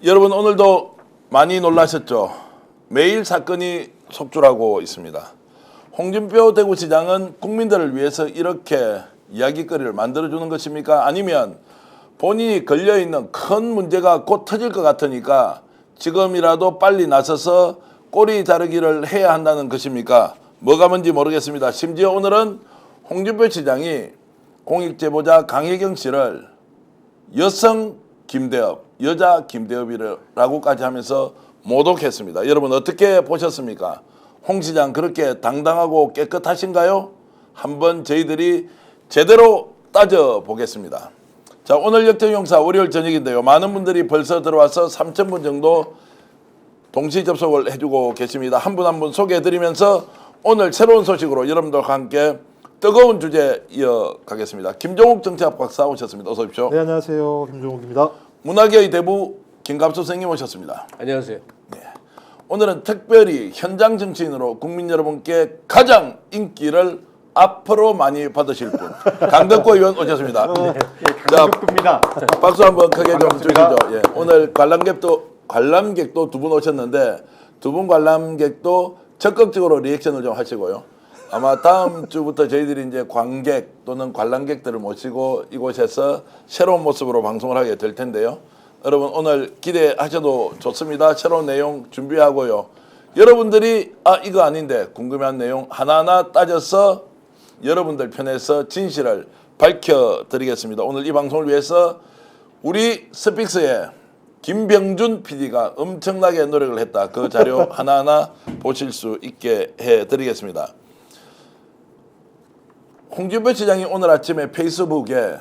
여러분 오늘도 많이 놀라셨죠? 매일 사건이 속출하고 있습니다. 홍준표 대구시장은 국민들을 위해서 이렇게 이야기거리를 만들어주는 것입니까? 아니면 본인이 걸려있는 큰 문제가 곧 터질 것 같으니까 지금이라도 빨리 나서서 꼬리 자르기를 해야 한다는 것입니까? 뭐가 뭔지 모르겠습니다. 심지어 오늘은 홍준표 시장이 공익제보자 강혜경 씨를 여성 김대엽, 여자 김대엽이라고까지 하면서 모독했습니다. 여러분 어떻게 보셨습니까? 홍 시장 그렇게 당당하고 깨끗하신가요? 한번 저희들이 제대로 따져보겠습니다. 자, 오늘 역전용사 월요일 저녁인데요. 많은 분들이 벌써 들어와서 3,000분 정도 동시 접속을 해주고 계십니다. 한 분 한 분 소개해드리면서 오늘 새로운 소식으로 여러분들과 함께 뜨거운 주제 이어가겠습니다. 김종욱 정치학 박사 오셨습니다. 어서 오십시오. 네, 안녕하세요. 김종욱입니다. 문학의 대부 김갑수 선생님 오셨습니다. 안녕하세요. 네. 오늘은 특별히 현장 정치인으로 국민 여러분께 가장 인기를 앞으로 많이 받으실 분 강덕구 의원 오셨습니다. 네, 강덕구입니다. 박수 한번 크게 좀 주시죠. 예. 오늘 관람객도 두 분 오셨는데 두 분 관람객도 적극적으로 리액션을 좀 하시고요. 아마 다음 주부터 저희들이 이제 관객 또는 관람객들을 모시고 이곳에서 새로운 모습으로 방송을 하게 될 텐데요. 여러분 오늘 기대하셔도 좋습니다. 새로운 내용 준비하고요. 여러분들이 이거 아닌데 궁금한 내용 하나하나 따져서 여러분들 편에서 진실을 밝혀드리겠습니다. 오늘 이 방송을 위해서 우리 스픽스의 김병준 PD가 엄청나게 노력을 했다. 그 자료 하나하나 보실 수 있게 해드리겠습니다. 홍준표 시장이 오늘 아침에 페이스북에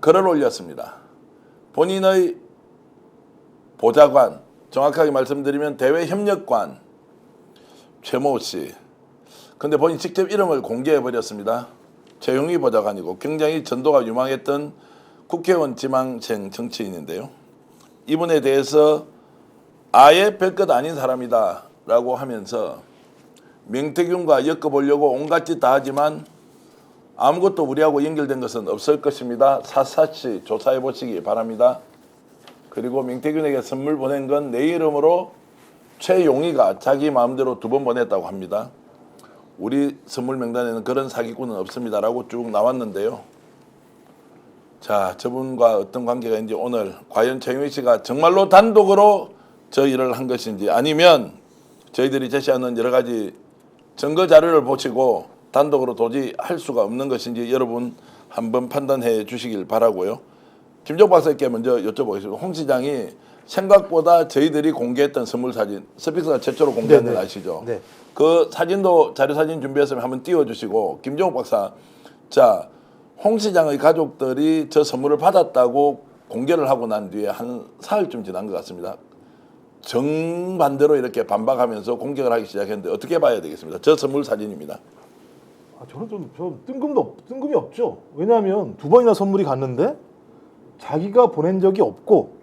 글을 올렸습니다. 본인의 보좌관, 정확하게 말씀드리면 대외협력관 최모 씨. 근데 본인 직접 이름을 공개해버렸습니다. 최용희 보좌관이고 굉장히 전도가 유망했던 국회의원 지망생 정치인인데요. 이분에 대해서 아예 별것 아닌 사람이다 라고 하면서 명태균과 엮어보려고 온갖 짓 다 하지만 아무것도 우리하고 연결된 것은 없을 것입니다. 샅샅이 조사해 보시기 바랍니다. 그리고 명태균에게 선물 보낸 건 내 이름으로 최용희가 자기 마음대로 2번 보냈다고 합니다. 우리 선물 명단에는 그런 사기꾼은 없습니다 라고 쭉 나왔는데요. 자, 저분과 어떤 관계가 있는지 오늘 과연 최용희 씨가 정말로 단독으로 저 일을 한 것인지 아니면 저희들이 제시하는 여러 가지 증거 자료를 보시고 단독으로 도저히 할 수가 없는 것인지 여러분 한번 판단해 주시길 바라고요. 김종 박사님께 먼저 여쭤보겠습니다. 홍 시장이 생각보다 저희들이 공개했던 선물 사진, 스픽스가 최초로 공개한 건 아시죠? 네. 그 사진도 자료 사진 준비했으면 한번 띄워주시고 김종욱 박사, 자, 홍 시장의 가족들이 저 선물을 받았다고 공개를 하고 난 뒤에 한 사흘쯤 지난 것 같습니다. 정반대로 이렇게 반박하면서 공격을 하기 시작했는데 어떻게 봐야 되겠습니다. 저 선물 사진입니다. 저는 좀 뜬금이 없죠. 왜냐하면 2번이나 선물이 갔는데 자기가 보낸 적이 없고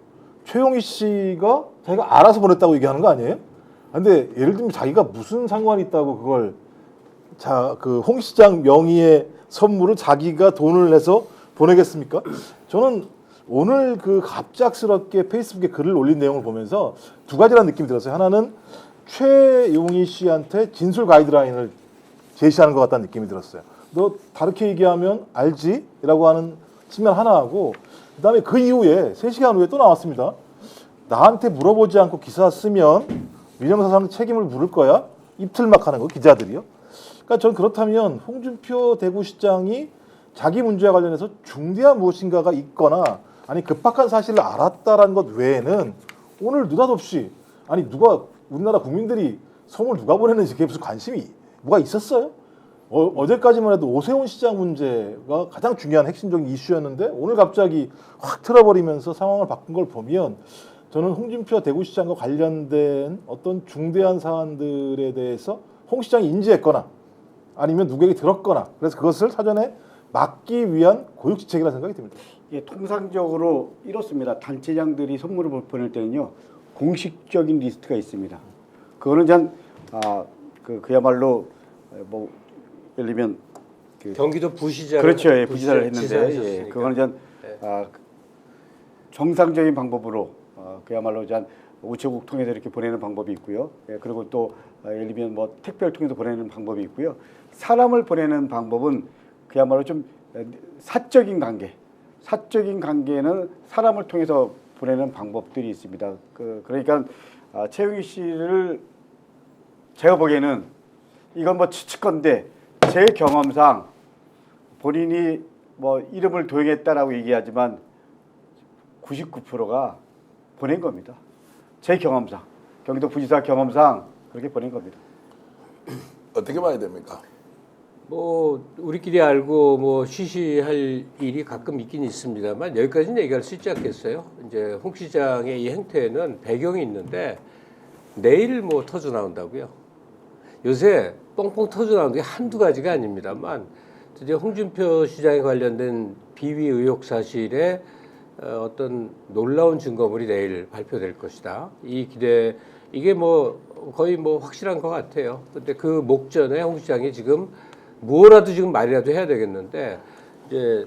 최용희 씨가 자기가 알아서 보냈다고 얘기하는 거 아니에요? 근데 예를 들면 자기가 무슨 상관이 있다고 그걸 그 홍 시장 명의의 선물을 자기가 돈을 내서 보내겠습니까? 저는 오늘 그 갑작스럽게 페이스북에 글을 올린 내용을 보면서 두 가지라는 느낌이 들었어요. 하나는 최용희 씨한테 진술 가이드라인을 제시하는 것 같다는 느낌이 들었어요. 너 다르게 얘기하면 알지? 라고 하는 측면 하나하고 그다음에 그 이후에 3시간 후에 또 나왔습니다. 나한테 물어보지 않고 기사 쓰면 민영사상 책임을 물을 거야? 입틀막 하는 거 기자들이요. 그러니까 저는 그렇다면 홍준표 대구시장이 자기 문제와 관련해서 중대한 무엇인가가 있거나 아니 급박한 사실을 알았다라는 것 외에는 오늘 느닷없이 아니 우리나라 국민들이 선물 누가 보냈는지 그게 무슨 관심이 뭐가 있었어요? 어제까지만 해도 오세훈 시장 문제가 가장 중요한 핵심적인 이슈였는데 오늘 갑자기 확 틀어버리면서 상황을 바꾼 걸 보면 저는 홍준표 대구시장과 관련된 어떤 중대한 사안들에 대해서 홍 시장이 인지했거나 아니면 누구에게 들었거나 그래서 그것을 사전에 막기 위한 고육지책이라는 생각이 듭니다. 예, 통상적으로 이렇습니다. 단체장들이 선물을 보낼 때는요 공식적인 리스트가 있습니다. 그거는 그야말로 뭐 예를 들면 경기도 부시장 그렇죠, 예, 부지사를 했는데 예, 그거는 정상적인 방법으로 그야말로 이제 우체국 통해서 이렇게 보내는 방법이 있고요. 예, 그리고 또 예를 들면 뭐 택배를 통해서 보내는 방법이 있고요. 사람을 보내는 방법은 그야말로 좀 사적인 관계. 사적인 관계는 사람을 통해서 보내는 방법들이 있습니다. 그러니까 최영희 씨를 제가 보기에는 이건 뭐 추측건데 제 경험상 본인이 뭐 이름을 도용했다라고 얘기하지만 99%가 보낸 겁니다. 제 경험상, 경기도 부지사 경험상 그렇게 보낸 겁니다. 어떻게 봐야 됩니까? 뭐 우리끼리 알고 뭐 쉬쉬할 일이 가끔 있긴 있습니다만 여기까지는 얘기할 수 있지 않겠어요? 이제 홍 시장의 이 행태에는 배경이 있는데 내일 뭐 터져 나온다고요. 요새 뻥뻥 터져 나오는 게 한두 가지가 아닙니다만 드디어 홍준표 시장에 관련된 비위 의혹 사실에 어떤 놀라운 증거물이 내일 발표될 것이다. 이 기대 이게 뭐 거의 뭐 확실한 것 같아요. 근데 그 목전에 홍 시장이 지금 뭐라도 지금 말이라도 해야 되겠는데 이제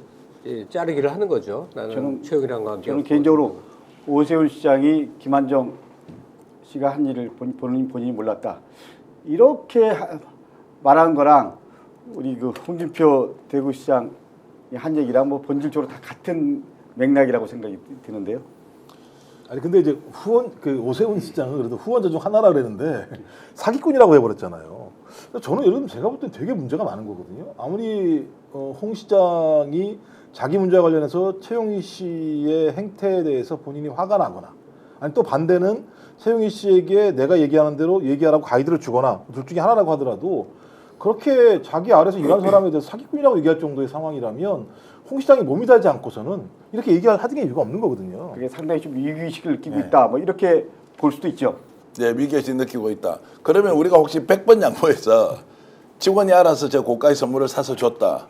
자르기를 하는 거죠. 나는 최영이랑 관계. 저는 개인적으로 오세훈 시장이 김한정 씨가 한 일을 본인이 몰랐다. 이렇게 말한 거랑 우리 그 홍준표 대구시장이 한 얘기랑 뭐 본질적으로 다 같은 맥락이라고 생각이 드는데요. 아니 근데 이제 오세훈 시장은 그래도 후원자 중 하나라 그랬는데 사기꾼이라고 해버렸잖아요. 저는 예를 들면 제가 볼 때 되게 문제가 많은 거거든요. 아무리 홍 시장이 자기 문제와 관련해서 최영희 씨의 행태에 대해서 본인이 화가 나거나 아니 또 반대는 최영희 씨에게 내가 얘기하는 대로 얘기하라고 가이드를 주거나 둘 중에 하나라고 하더라도 그렇게 자기 아래에서 일하는 사람에 대해서 사기꾼이라고 얘기할 정도의 상황이라면 홍 시장이 몸이 달지 않고서는 이렇게 얘기할 하등의 이유가 없는 거거든요. 그게 상당히 좀 위기의식을 느끼고 있다. 뭐 이렇게 볼 수도 있죠. 네, 위기의식 느끼고 있다. 그러면 우리가 혹시 100번 양보해서 직원이 알아서 저 고가의 선물을 사서 줬다.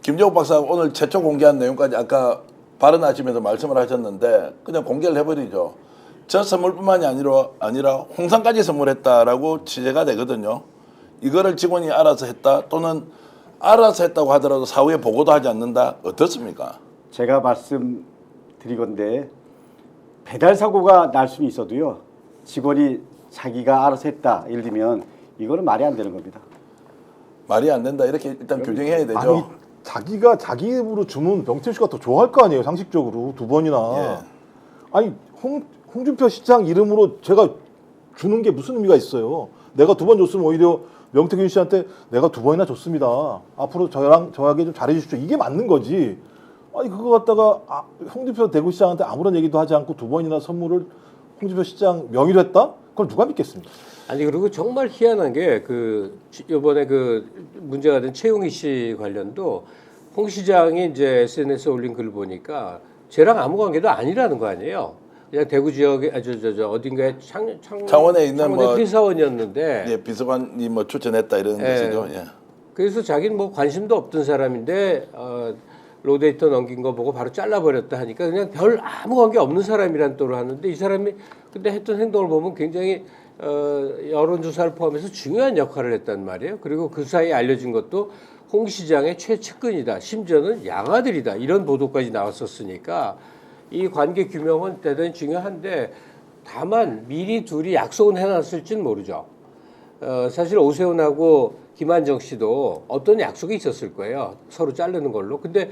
김정욱 박사가 오늘 최초 공개한 내용까지 아까 발언하시면서 말씀을 하셨는데 그냥 공개를 해버리죠. 저 선물뿐만이 아니라 홍삼까지 선물했다라고 취재가 되거든요. 이거를 직원이 알아서 했다 또는 알아서 했다고 하더라도 사후에 보고도 하지 않는다. 어떻습니까? 제가 말씀드리건데 배달 사고가 날 수는 있어도요. 직원이 자기가 알아서 했다. 예를 들면 이거는 말이 안 되는 겁니다. 말이 안 된다. 이렇게 일단 규정해야 되죠. 아니 자기가 자기 입으로 주문 명태균 씨가 더 좋아할 거 아니에요. 상식적으로 두 번이나. 예. 아니 홍준표 시장 이름으로 제가 주는 게 무슨 의미가 있어요. 내가 두 번 줬으면 오히려 명태균 씨한테 내가 두 번이나 줬습니다. 앞으로 저에게 좀 잘해주십시오. 이게 맞는 거지. 아니 그거 갖다가 홍준표 대구시장한테 아무런 얘기도 하지 않고 두 번이나 선물을 홍준표 시장 명의로 했다? 그걸 누가 믿겠습니까? 아니 그리고 정말 희한한 게 이번에 문제가 된 최용희 씨 관련도 홍 시장이 이제 SNS에 올린 글을 보니까 쟤랑 아무 관계도 아니라는 거 아니에요. 그냥 대구 지역에 어딘가에 창원에 있는 창원의 회사원이었는데 예, 비서관이 뭐 추천했다 이런 뜻이죠. 예. 그래서 자기는 뭐 관심도 없던 사람인데 로데이터 넘긴 거 보고 바로 잘라버렸다 하니까 그냥 별 아무 관계 없는 사람이란 또를 하는데 이 사람이 근데 했던 행동을 보면 굉장히 여론조사를 포함해서 중요한 역할을 했단 말이에요. 그리고 그 사이에 알려진 것도 홍 시장의 최측근이다. 심지어는 양아들이다. 이런 보도까지 나왔었으니까 이 관계 규명은 대단히 중요한데 다만 미리 둘이 약속은 해놨을지는 모르죠. 사실 오세훈하고 김한정 씨도 어떤 약속이 있었을 거예요. 서로 자르는 걸로. 근데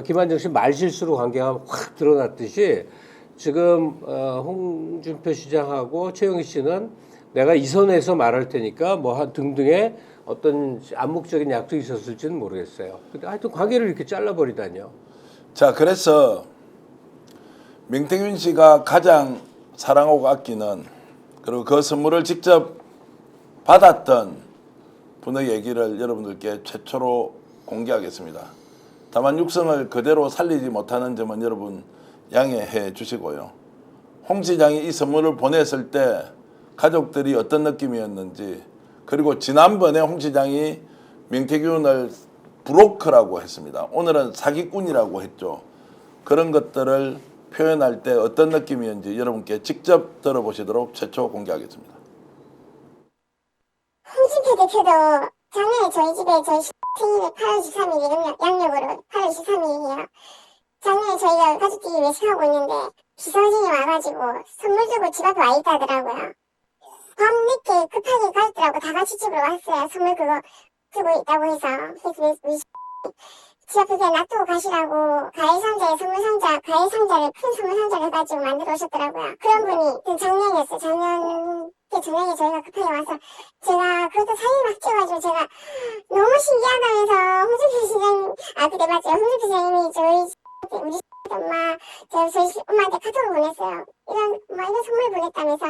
김한정 씨 말실수로 관계가 확 드러났듯이 지금 홍준표 시장하고 최영희 씨는 내가 이 선에서 말할 테니까 뭐 등등의 어떤 암묵적인 약속이 있었을지는 모르겠어요. 근데 하여튼 관계를 이렇게 잘라버리다니요. 자, 그래서 명태균 씨가 가장 사랑하고 아끼는 그리고 그 선물을 직접 받았던 분의 얘기를 여러분들께 최초로 공개하겠습니다. 다만 육성을 그대로 살리지 못하는 점은 여러분 양해해 주시고요. 홍 시장이 이 선물을 보냈을 때 가족들이 어떤 느낌이었는지 그리고 지난번에 홍 시장이 명태균을 브로커라고 했습니다. 오늘은 사기꾼이라고 했죠. 그런 것들을 표현할 때 어떤 느낌이었는지 여러분께 직접 들어보시도록 최초 공개하겠습니다. 홍준표 대표도 작년에 저희 집에 저희 생일을 8월 13일 양력으로 8월 13일이에요. 작년에 저희가 가족끼리 외식하고 있는데 기사진이 와가지고 선물 주고 집 앞에 와 있다더라고요. 밤늦게 급하게 가더라고. 다 같이 집으로 왔어요. 선물 그거 주고 있다고 해서. 그래서 우리 집 앞에 그냥 놔두고 가시라고 과일 상자에 선물 상자, 과일 상자를 큰 선물 상자를 해가지고 만들어 오셨더라고요. 그런 분이 작년이었어요. 작년에 저희가 급하게 와서 제가 그것도 사진 막 찍어가지고 제가 너무 신기하다면서 홍준표 시장님, 그때 맞죠? 홍준표 시장님이 우리 엄마, 저희 엄마한테 카톡을 보냈어요. 이런 선물 보냈다면서,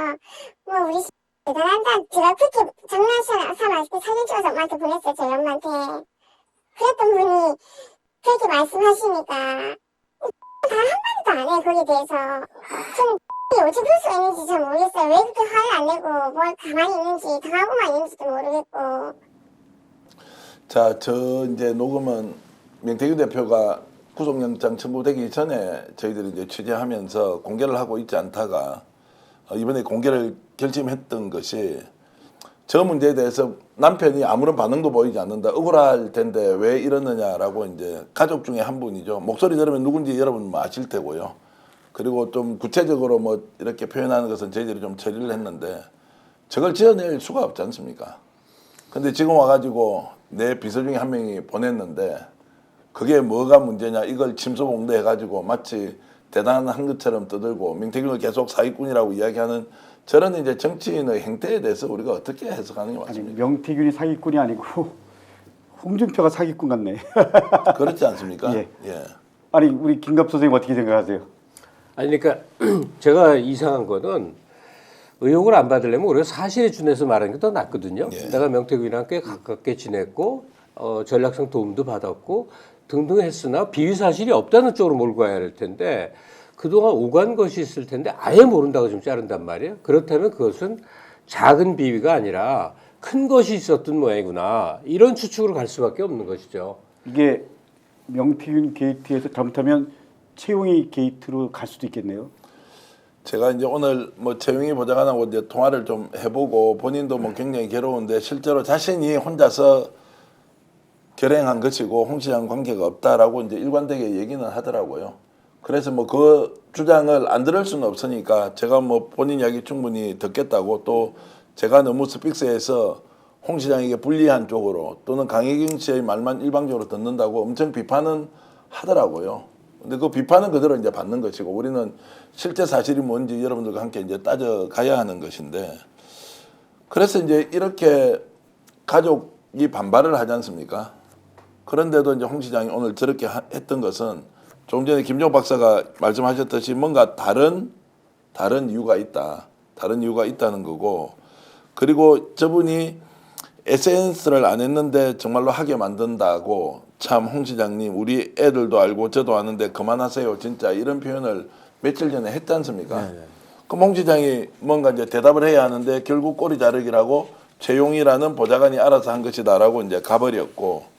뭐, 우리 대단하다. 제가 그렇게 장난삼아 사진 찍어서 엄마한테 보냈어요. 저희 엄마한테. 그랬던 분이 그렇게 말씀하시니까, 다 한마디도 안 해요. 거기에 대해서. 저는 어찌 그럴 수가 있는지 잘 모르겠어요. 왜 그렇게 화를 안 내고, 뭘 가만히 있는지, 당하고만 있는지도 모르겠고. 자, 저 이제 녹음은 명태균 대표가 구속영장 청구되기 전에 저희들이 이제 취재하면서 공개를 하고 있지 않다가 이번에 공개를 결심했던 것이 저 문제에 대해서 남편이 아무런 반응도 보이지 않는다. 억울할 텐데 왜 이러느냐라고 이제 가족 중에 한 분이죠. 목소리 들으면 누군지 여러분 뭐 아실 테고요. 그리고 좀 구체적으로 뭐 이렇게 표현하는 것은 저희들이 좀 처리를 했는데 저걸 지어낼 수가 없지 않습니까? 근데 지금 와가지고 내 비서 중에 한 명이 보냈는데 그게 뭐가 문제냐 이걸 침소봉대 해가지고 마치 대단한 것처럼 떠들고 명태균을 계속 사기꾼이라고 이야기하는 저런 이제 정치인의 행태에 대해서 우리가 어떻게 해석하는 게 아니, 맞습니까? 명태균이 사기꾼이 아니고 홍준표가 사기꾼 같네. 그렇지 않습니까? 예. 예. 아니 우리 김갑 선생님 어떻게 생각하세요? 아니 그러니까 제가 이상한 거는 의혹을 안 받으려면 우리가 사실에 준해서 말하는 게 더 낫거든요. 예. 내가 명태균이랑 꽤 가깝게 지냈고 전략상 도움도 받았고 등등 했으나 비위 사실이 없다는 쪽으로 몰고 가야 할 텐데 그동안 오간 것이 있을 텐데 아예 모른다고 좀 자른단 말이에요. 그렇다면 그것은 작은 비위가 아니라 큰 것이 있었던 모양이구나. 이런 추측으로 갈 수밖에 없는 것이죠. 이게 명태균 게이트에서 잘못하면 최용희 게이트로 갈 수도 있겠네요. 제가 이제 오늘 뭐 최영희 보좌관하고 이제 통화를 좀 해보고 본인도 뭐 굉장히 괴로운데 실제로 자신이 혼자서 결행한 것이고 홍 시장 관계가 없다라고 이제 일관되게 얘기는 하더라고요. 그래서 뭐 그 주장을 안 들을 수는 없으니까 제가 뭐 본인 이야기 충분히 듣겠다고 또 제가 너무 스픽스해서 홍 시장에게 불리한 쪽으로 또는 강혜경 씨의 말만 일방적으로 듣는다고 엄청 비판은 하더라고요. 근데 그 비판은 그대로 이제 받는 것이고 우리는 실제 사실이 뭔지 여러분들과 함께 이제 따져가야 하는 것인데 그래서 이제 이렇게 가족이 반발을 하지 않습니까? 그런데도 이제 홍 시장이 오늘 저렇게 했던 것은 조금 전에 김종 박사가 말씀하셨듯이 뭔가 다른 이유가 있다. 다른 이유가 있다는 거고 그리고 저분이 SNS를 안 했는데 정말로 하게 만든다고 참 홍 시장님 우리 애들도 알고 저도 아는데 그만하세요 진짜 이런 표현을 며칠 전에 했지 않습니까? 네네. 그럼 홍 시장이 뭔가 이제 대답을 해야 하는데 결국 꼬리 자르기라고 최용이라는 보좌관이 알아서 한 것이다라고 이제 가버렸고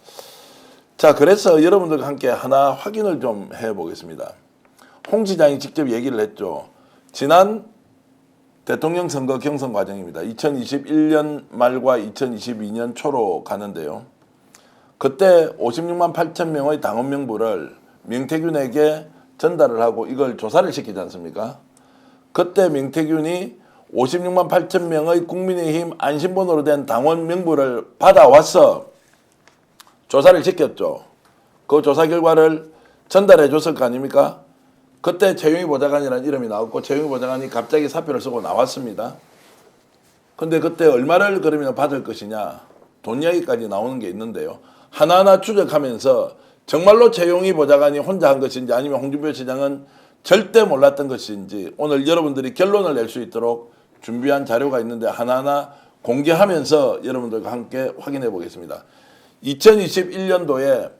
자 그래서 여러분들과 함께 하나 확인을 좀 해보겠습니다. 홍 시장이 직접 얘기를 했죠. 지난 대통령 선거 경선 과정입니다. 2021년 말과 2022년 초로 가는데요. 그때 56만 8천 명의 당원 명부를 명태균에게 전달을 하고 이걸 조사를 시키지 않습니까? 그때 명태균이 56만 8천 명의 국민의힘 안심번호로 된 당원 명부를 받아와서 조사를 시켰죠. 그 조사 결과를 전달해 줬을 거 아닙니까? 그때 최용희 보좌관이라는 이름이 나왔고 최용희 보좌관이 갑자기 사표를 쓰고 나왔습니다. 근데 그때 얼마를 그러면 받을 것이냐 돈 이야기까지 나오는 게 있는데요. 하나하나 추적하면서 정말로 최용희 보좌관이 혼자 한 것인지 아니면 홍준표 시장은 절대 몰랐던 것인지 오늘 여러분들이 결론을 낼 수 있도록 준비한 자료가 있는데 하나하나 공개하면서 여러분들과 함께 확인해 보겠습니다. 2021년도에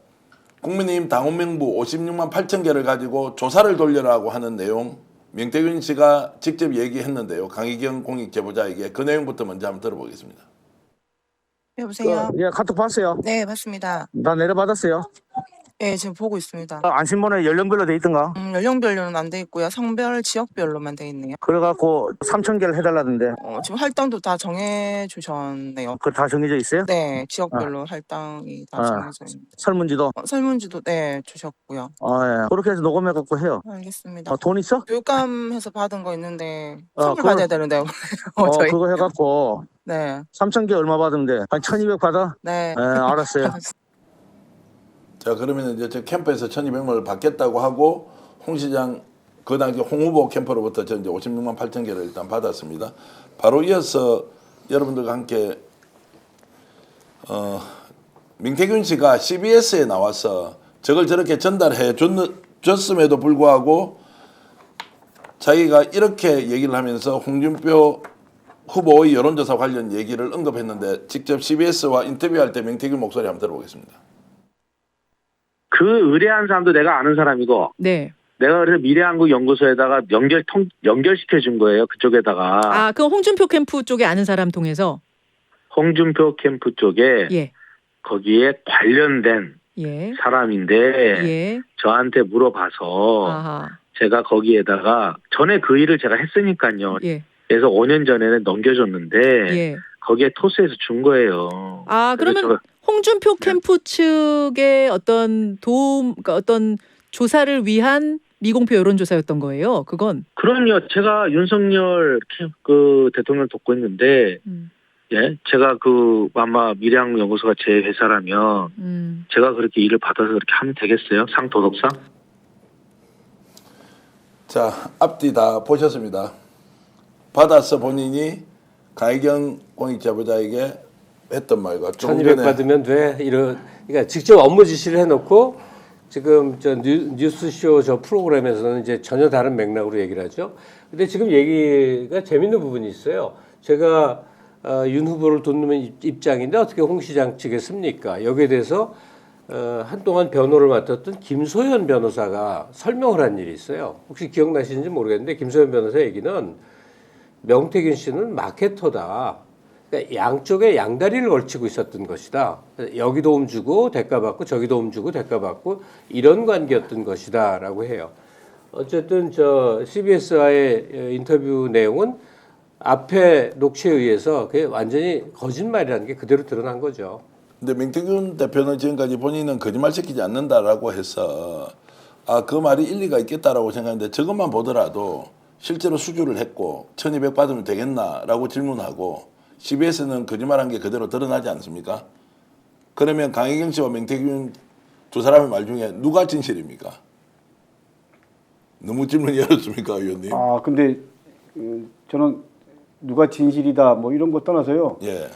국민의힘 당원명부 56만 8천 개를 가지고 조사를 돌려라고 하는 내용 명태균 씨가 직접 얘기했는데요. 강희경 공익제보자에게 그 내용부터 먼저 한번 들어보겠습니다. 여보세요? 예, 카톡 봤어요. 네, 맞습니다. 나 내려받았어요. 예, 지금 보고 있습니다. 안심번호에 연령별로 돼 있던가? 연령별로는 안 돼 있고요. 성별, 지역별로만 돼 있네요. 그래갖고 3,000개를 해달라던데. 지금 할당도 다 정해 주셨네요. 그거 다 정해져 있어요? 네, 지역별로 할당이 다 아. 정해져 있습니다. 설문지도? 설문지도 네 주셨고요. 예. 그렇게 해서 녹음해갖고 해요. 알겠습니다. 돈 있어? 교육감해서 받은 거 있는데 아, 선물 그걸- 받아야 되는데 저희 그거 해갖고 네, 3,000개 얼마 받으면 돼? 한 1,200 받아? 네. 예, 알았어요. 자, 그러면 이제 저 캠프에서 1,200만 원을 받겠다고 하고 홍 시장 그 당시 홍 후보 캠프로부터 저 이제 56만 8천 개를 일단 받았습니다. 바로 이어서 여러분들과 함께 민태균 씨가 CBS에 나와서 저걸 저렇게 전달해 줬음에도 불구하고 자기가 이렇게 얘기를 하면서 홍준표 후보의 여론조사 관련 얘기를 언급했는데 직접 CBS와 인터뷰할 때 민태균 목소리 한번 들어보겠습니다. 그 의뢰한 사람도 내가 아는 사람이고, 네. 내가 그래서 미래한국연구소에다가 연결시켜 준 거예요. 그쪽에다가 아, 그 홍준표 캠프 쪽에 아는 사람 통해서. 홍준표 캠프 쪽에 예. 거기에 관련된 예. 사람인데 예. 저한테 물어봐서 아하. 제가 거기에다가 전에 그 일을 제가 했으니까요. 예. 그래서 5년 전에는 넘겨줬는데 예. 거기에 토스해서 준 거예요. 아, 그래서 그러면 홍준표 캠프 측의 어떤 도움, 그러니까 어떤 조사를 위한 미공표 여론조사였던 거예요. 그건. 그럼요. 제가 윤석열 그 대통령을 돕고 있는데 예, 제가 그 아마 미래한국연구소가 제 회사라면 제가 그렇게 일을 받아서 그렇게 하면 되겠어요? 상도덕상? 자, 앞뒤 다 보셨습니다. 받아서 본인이 강혜경 공익제보자에게 했던 말과 조금 1200 전에 받으면 돼. 그러니까 직접 업무 지시를 해놓고 지금 저 뉴스쇼 저 프로그램에서는 이제 전혀 다른 맥락으로 얘기를 하죠. 근데 지금 얘기가 재밌는 부분이 있어요. 제가 윤 후보를 돕는 입장인데 어떻게 홍 시장 측에 씁니까? 여기에 대해서 한동안 변호를 맡았던 김소연 변호사가 설명을 한 일이 있어요. 혹시 기억나시는지 모르겠는데 김소연 변호사 얘기는 명태균 씨는 마케터다. 그러니까 양쪽에 양다리를 걸치고 있었던 것이다. 여기 도움 주고 대가 받고 저기 도움 주고 대가 받고 이런 관계였던 것이다라고 해요. 어쨌든 저 CBS와의 인터뷰 내용은 앞에 녹취에 의해서 그게 완전히 거짓말이라는 게 그대로 드러난 거죠. 근데 명태균 대표는 지금까지 본인은 거짓말 시키지 않는다라고 해서 그 말이 일리가 있겠다라고 생각했는데 저것만 보더라도 실제로 수주를 했고 1,200 받으면 되겠나라고 질문하고 CBS는 거짓말한 게 그대로 드러나지 않습니까? 그러면 강혜경 씨와 명태균 두 사람의 말 중에 누가 진실입니까? 너무 질문이 어렵습니까, 의원님? 근데 저는 누가 진실이다 뭐 이런 거 떠나서요. 예.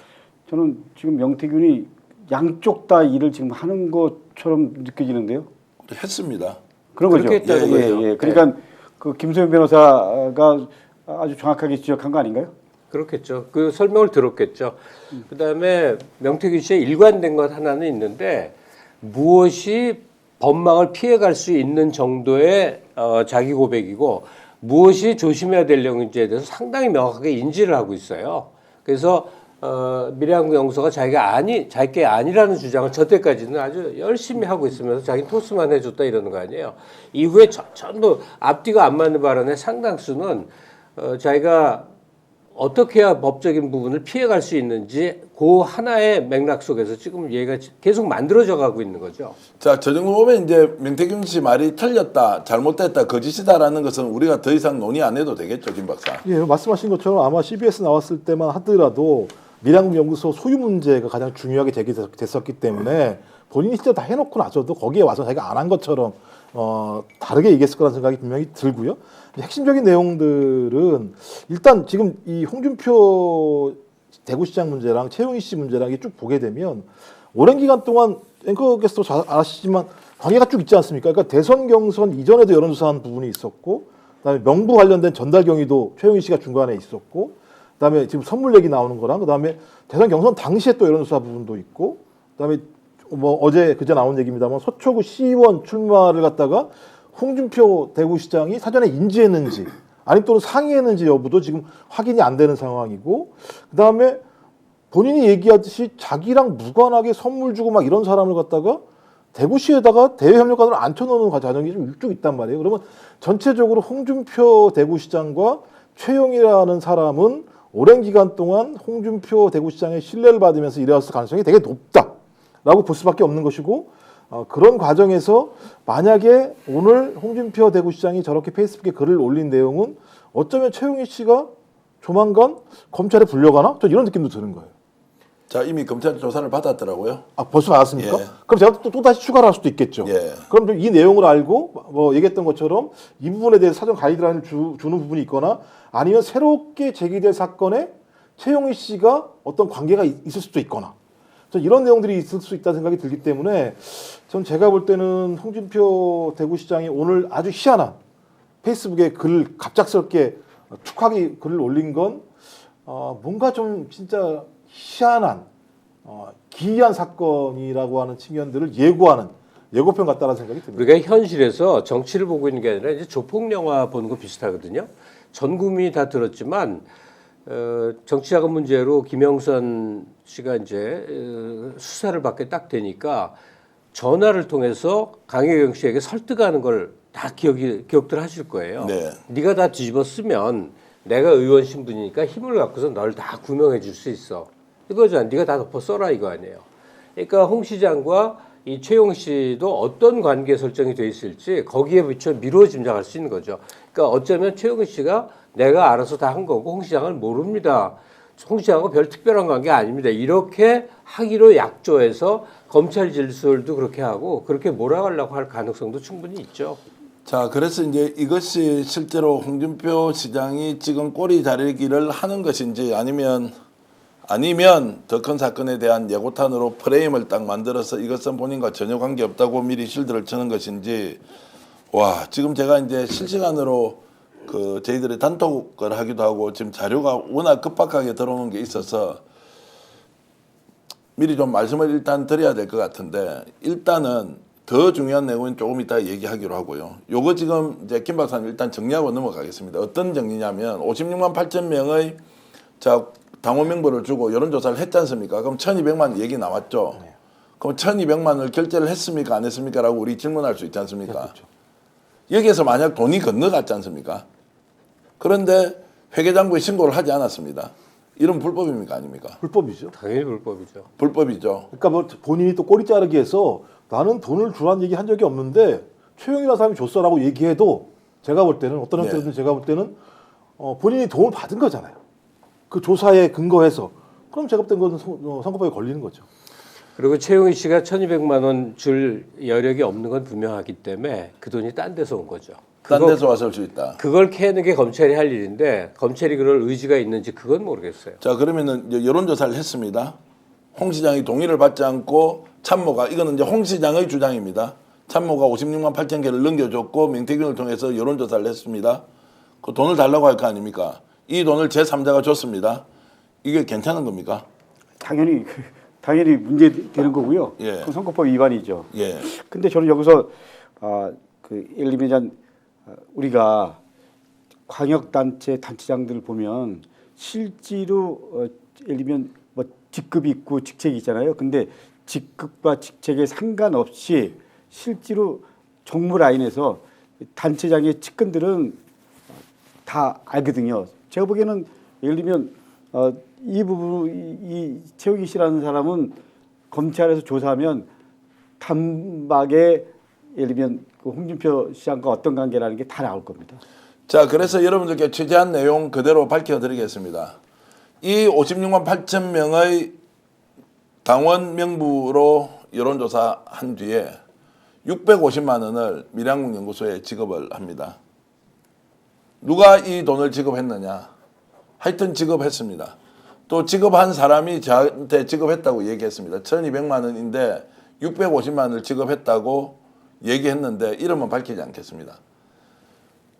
저는 지금 명태균이 양쪽 다 일을 지금 하는 것처럼 느껴지는데요. 했습니다. 그런 거죠. 그렇게 했다는 거죠. 예. 그러니까 그 김소연 변호사가 아주 정확하게 지적한 거 아닌가요? 그렇겠죠. 그 설명을 들었겠죠. 그다음에 명태균 씨의 일관된 것 하나는 있는데 무엇이 법망을 피해갈 수 있는 정도의 자기 고백이고 무엇이 조심해야 될 내용인지에 대해서 상당히 명확하게 인지를 하고 있어요. 그래서 미래한국연구소가 자기가 아니라는 주장을 저 때까지는 아주 열심히 하고 있으면서 자기 토스만 해줬다 이러는 거 아니에요. 이후에 전부 앞뒤가 안 맞는 발언의 상당수는 자기가 어떻게 해야 법적인 부분을 피해갈 수 있는지 그 하나의 맥락 속에서 지금 얘가 계속 만들어져 가고 있는 거죠. 자, 저 정도 보면 이제 명태균 씨 말이 틀렸다, 잘못됐다, 거짓이다라는 것은 우리가 더 이상 논의 안 해도 되겠죠, 김 박사. 예, 말씀하신 것처럼 아마 CBS 나왔을 때만 하더라도 미래한국연구소 소유 문제가 가장 중요하게 제기됐었기 때문에 본인이 진짜 다 해놓고 나서도 거기에 와서 자기가 안 한 것처럼 다르게 얘기했을 거라는 생각이 분명히 들고요. 핵심적인 내용들은 일단 지금 이 홍준표 대구시장 문제랑 최용희 씨 문제랑 이게 쭉 보게 되면 오랜 기간 동안 앵커께서도 잘 아시지만 관계가 쭉 있지 않습니까? 그러니까 대선 경선 이전에도 여론조사한 부분이 있었고, 그다음에 명부 관련된 전달 경위도 최용희 씨가 중간에 있었고, 그다음에 지금 선물 얘기 나오는 거랑 그다음에 대선 경선 당시에 또 여론조사 부분도 있고, 그다음에 뭐 어제 그제 나온 얘기입니다만 서초구 시의원 출마를 갖다가 홍준표 대구시장이 사전에 인지했는지 아니면 또는 상의했는지 여부도 지금 확인이 안 되는 상황이고, 그다음에 본인이 얘기하듯이 자기랑 무관하게 선물 주고 막 이런 사람을 갖다가 대구시에다가 대외협력관을 앉혀놓는 과정이 좀 쭉 있단 말이에요. 그러면 전체적으로 홍준표 대구시장과 최용이라는 사람은 오랜 기간 동안 홍준표 대구시장의 신뢰를 받으면서 일해왔을 가능성이 되게 높다라고 볼 수밖에 없는 것이고, 그런 과정에서 만약에 오늘 홍준표 대구시장이 저렇게 페이스북에 글을 올린 내용은 어쩌면 최용희 씨가 조만간 검찰에 불려가나? 저 이런 느낌도 드는 거예요. 자, 이미 검찰 조사를 받았더라고요. 벌써 나왔습니까? 예. 그럼 제가 또 다시 추가를 할 수도 있겠죠. 예. 그럼 이 내용을 알고 뭐 얘기했던 것처럼 이 부분에 대해서 사전 가이드라인을 주는 부분이 있거나 아니면 새롭게 제기될 사건에 최용희 씨가 어떤 관계가 있을 수도 있거나 전 이런 내용들이 있을 수 있다는 생각이 들기 때문에 전 제가 볼 때는 홍준표 대구시장이 오늘 아주 희한한 페이스북에 글 갑작스럽게 축하기 글을 올린 건 뭔가 좀 진짜 희한한 기이한 사건이라고 하는 측면들을 예고하는 예고편 같다는 생각이 듭니다. 우리가 현실에서 정치를 보고 있는 게 아니라 이제 조폭 영화 보는 거 비슷하거든요. 전 국민이 다 들었지만 정치자금 문제로 김영선 씨가 이제 수사를 받게 딱 되니까 전화를 통해서 강혜경 씨에게 설득하는 걸 다 기억들 하실 거예요. 네. 네가 다 뒤집어 쓰면 내가 의원 신분이니까 힘을 갖고서 널 다 구명해 줄 수 있어. 이거잖아. 네가 다 덮어 써라 이거 아니에요. 그러니까 홍 시장과 이 최용 씨도 어떤 관계 설정이 돼 있을지 거기에 비춰 미루어 짐작할 수 있는 거죠. 그러니까 어쩌면 최용 씨가 내가 알아서 다 한 거고 홍 시장을 모릅니다. 홍 시장하고 별 특별한 관계 아닙니다. 이렇게 하기로 약조해서 검찰 질서도 그렇게 하고 그렇게 몰아가려고 할 가능성도 충분히 있죠. 자, 그래서 이제 이것이 실제로 홍준표 시장이 지금 꼬리 자르기를 하는 것인지 아니면 더 큰 사건에 대한 예고탄으로 프레임을 딱 만들어서 이것은 본인과 전혀 관계없다고 미리 실드를 치는 것인지, 와, 지금 제가 이제 실시간으로 저희들이 단톡을 하기도 하고 지금 자료가 워낙 급박하게 들어오는 게 있어서 미리 좀 말씀을 일단 드려야 될 것 같은데, 일단은 더 중요한 내용은 조금 이따 얘기하기로 하고요. 요거 지금 이제 김 박사님 일단 정리하고 넘어가겠습니다. 어떤 정리냐면 56만 8천 명의 당원 명부를 주고 여론조사를 했지 않습니까? 그럼 1200만 얘기 나왔죠. 네. 그럼 1200만을 결제를 했습니까? 안 했습니까? 라고 우리 질문할 수 있지 않습니까? 네, 그렇죠. 여기에서 만약 돈이 건너갔지 않습니까? 그런데 회계장부에 신고를 하지 않았습니다. 이런 불법입니까? 아닙니까? 불법이죠. 당연히 불법이죠. 불법이죠. 그러니까 뭐 본인이 또 꼬리 자르기 해서 나는 돈을 주라는 얘기 한 적이 없는데 최용이라는 사람이 줬어라고 얘기해도 제가 볼 때는 어떤 형태든 제가 볼 때는 본인이 돈을 받은 거잖아요. 그 조사에 근거해서 그럼 제가 볼 때는 그건 선거법에 걸리는 거죠. 그리고 최용희 씨가 1,200만 원 줄 여력이 없는 건 분명하기 때문에 그 돈이 딴 데서 온 거죠. 딴 데서 왔을 수 있다. 그걸 캐는 게 검찰이 할 일인데 검찰이 그럴 의지가 있는지 그건 모르겠어요. 자, 그러면은 이제 여론조사를 했습니다. 홍 시장이 동의를 받지 않고 참모가, 이거는 이제 홍 시장의 주장입니다. 참모가 56만 8천 개를 넘겨줬고 명태균을 통해서 여론조사를 했습니다. 그 돈을 달라고 할 거 아닙니까? 이 돈을 제3자가 줬습니다. 이게 괜찮은 겁니까? 당연히 문제되는 거고요. 예. 그 선거법 위반이죠. 예. 근데 저는 여기서 예를 들면 우리가 광역단체 단체장들 보면 실제로 예를 들면 뭐 직급이 있고 직책이 있잖아요. 근데 직급과 직책에 상관없이 실제로 정무 라인에서 단체장의 측근들은 다 알거든요. 제가 보기에는 예를 들면 이 부분 이 최용희 씨라는 사람은 검찰에서 조사하면 단박에 예를 들면 그 홍준표 시장과 어떤 관계라는 게 다 나올 겁니다. 자, 그래서 여러분들께 취재한 내용 그대로 밝혀드리겠습니다. 이 56만 8천 명의 당원 명부로 여론조사 한 뒤에 650만 원을 밀양국연구소에 지급을 합니다. 누가 이 돈을 지급했느냐? 하여튼 지급했습니다. 또 지급한 사람이 저한테 지급했다고 얘기했습니다. 1,200만 원인데 650만 원을 지급했다고 얘기했는데 이름은 밝히지 않겠습니다.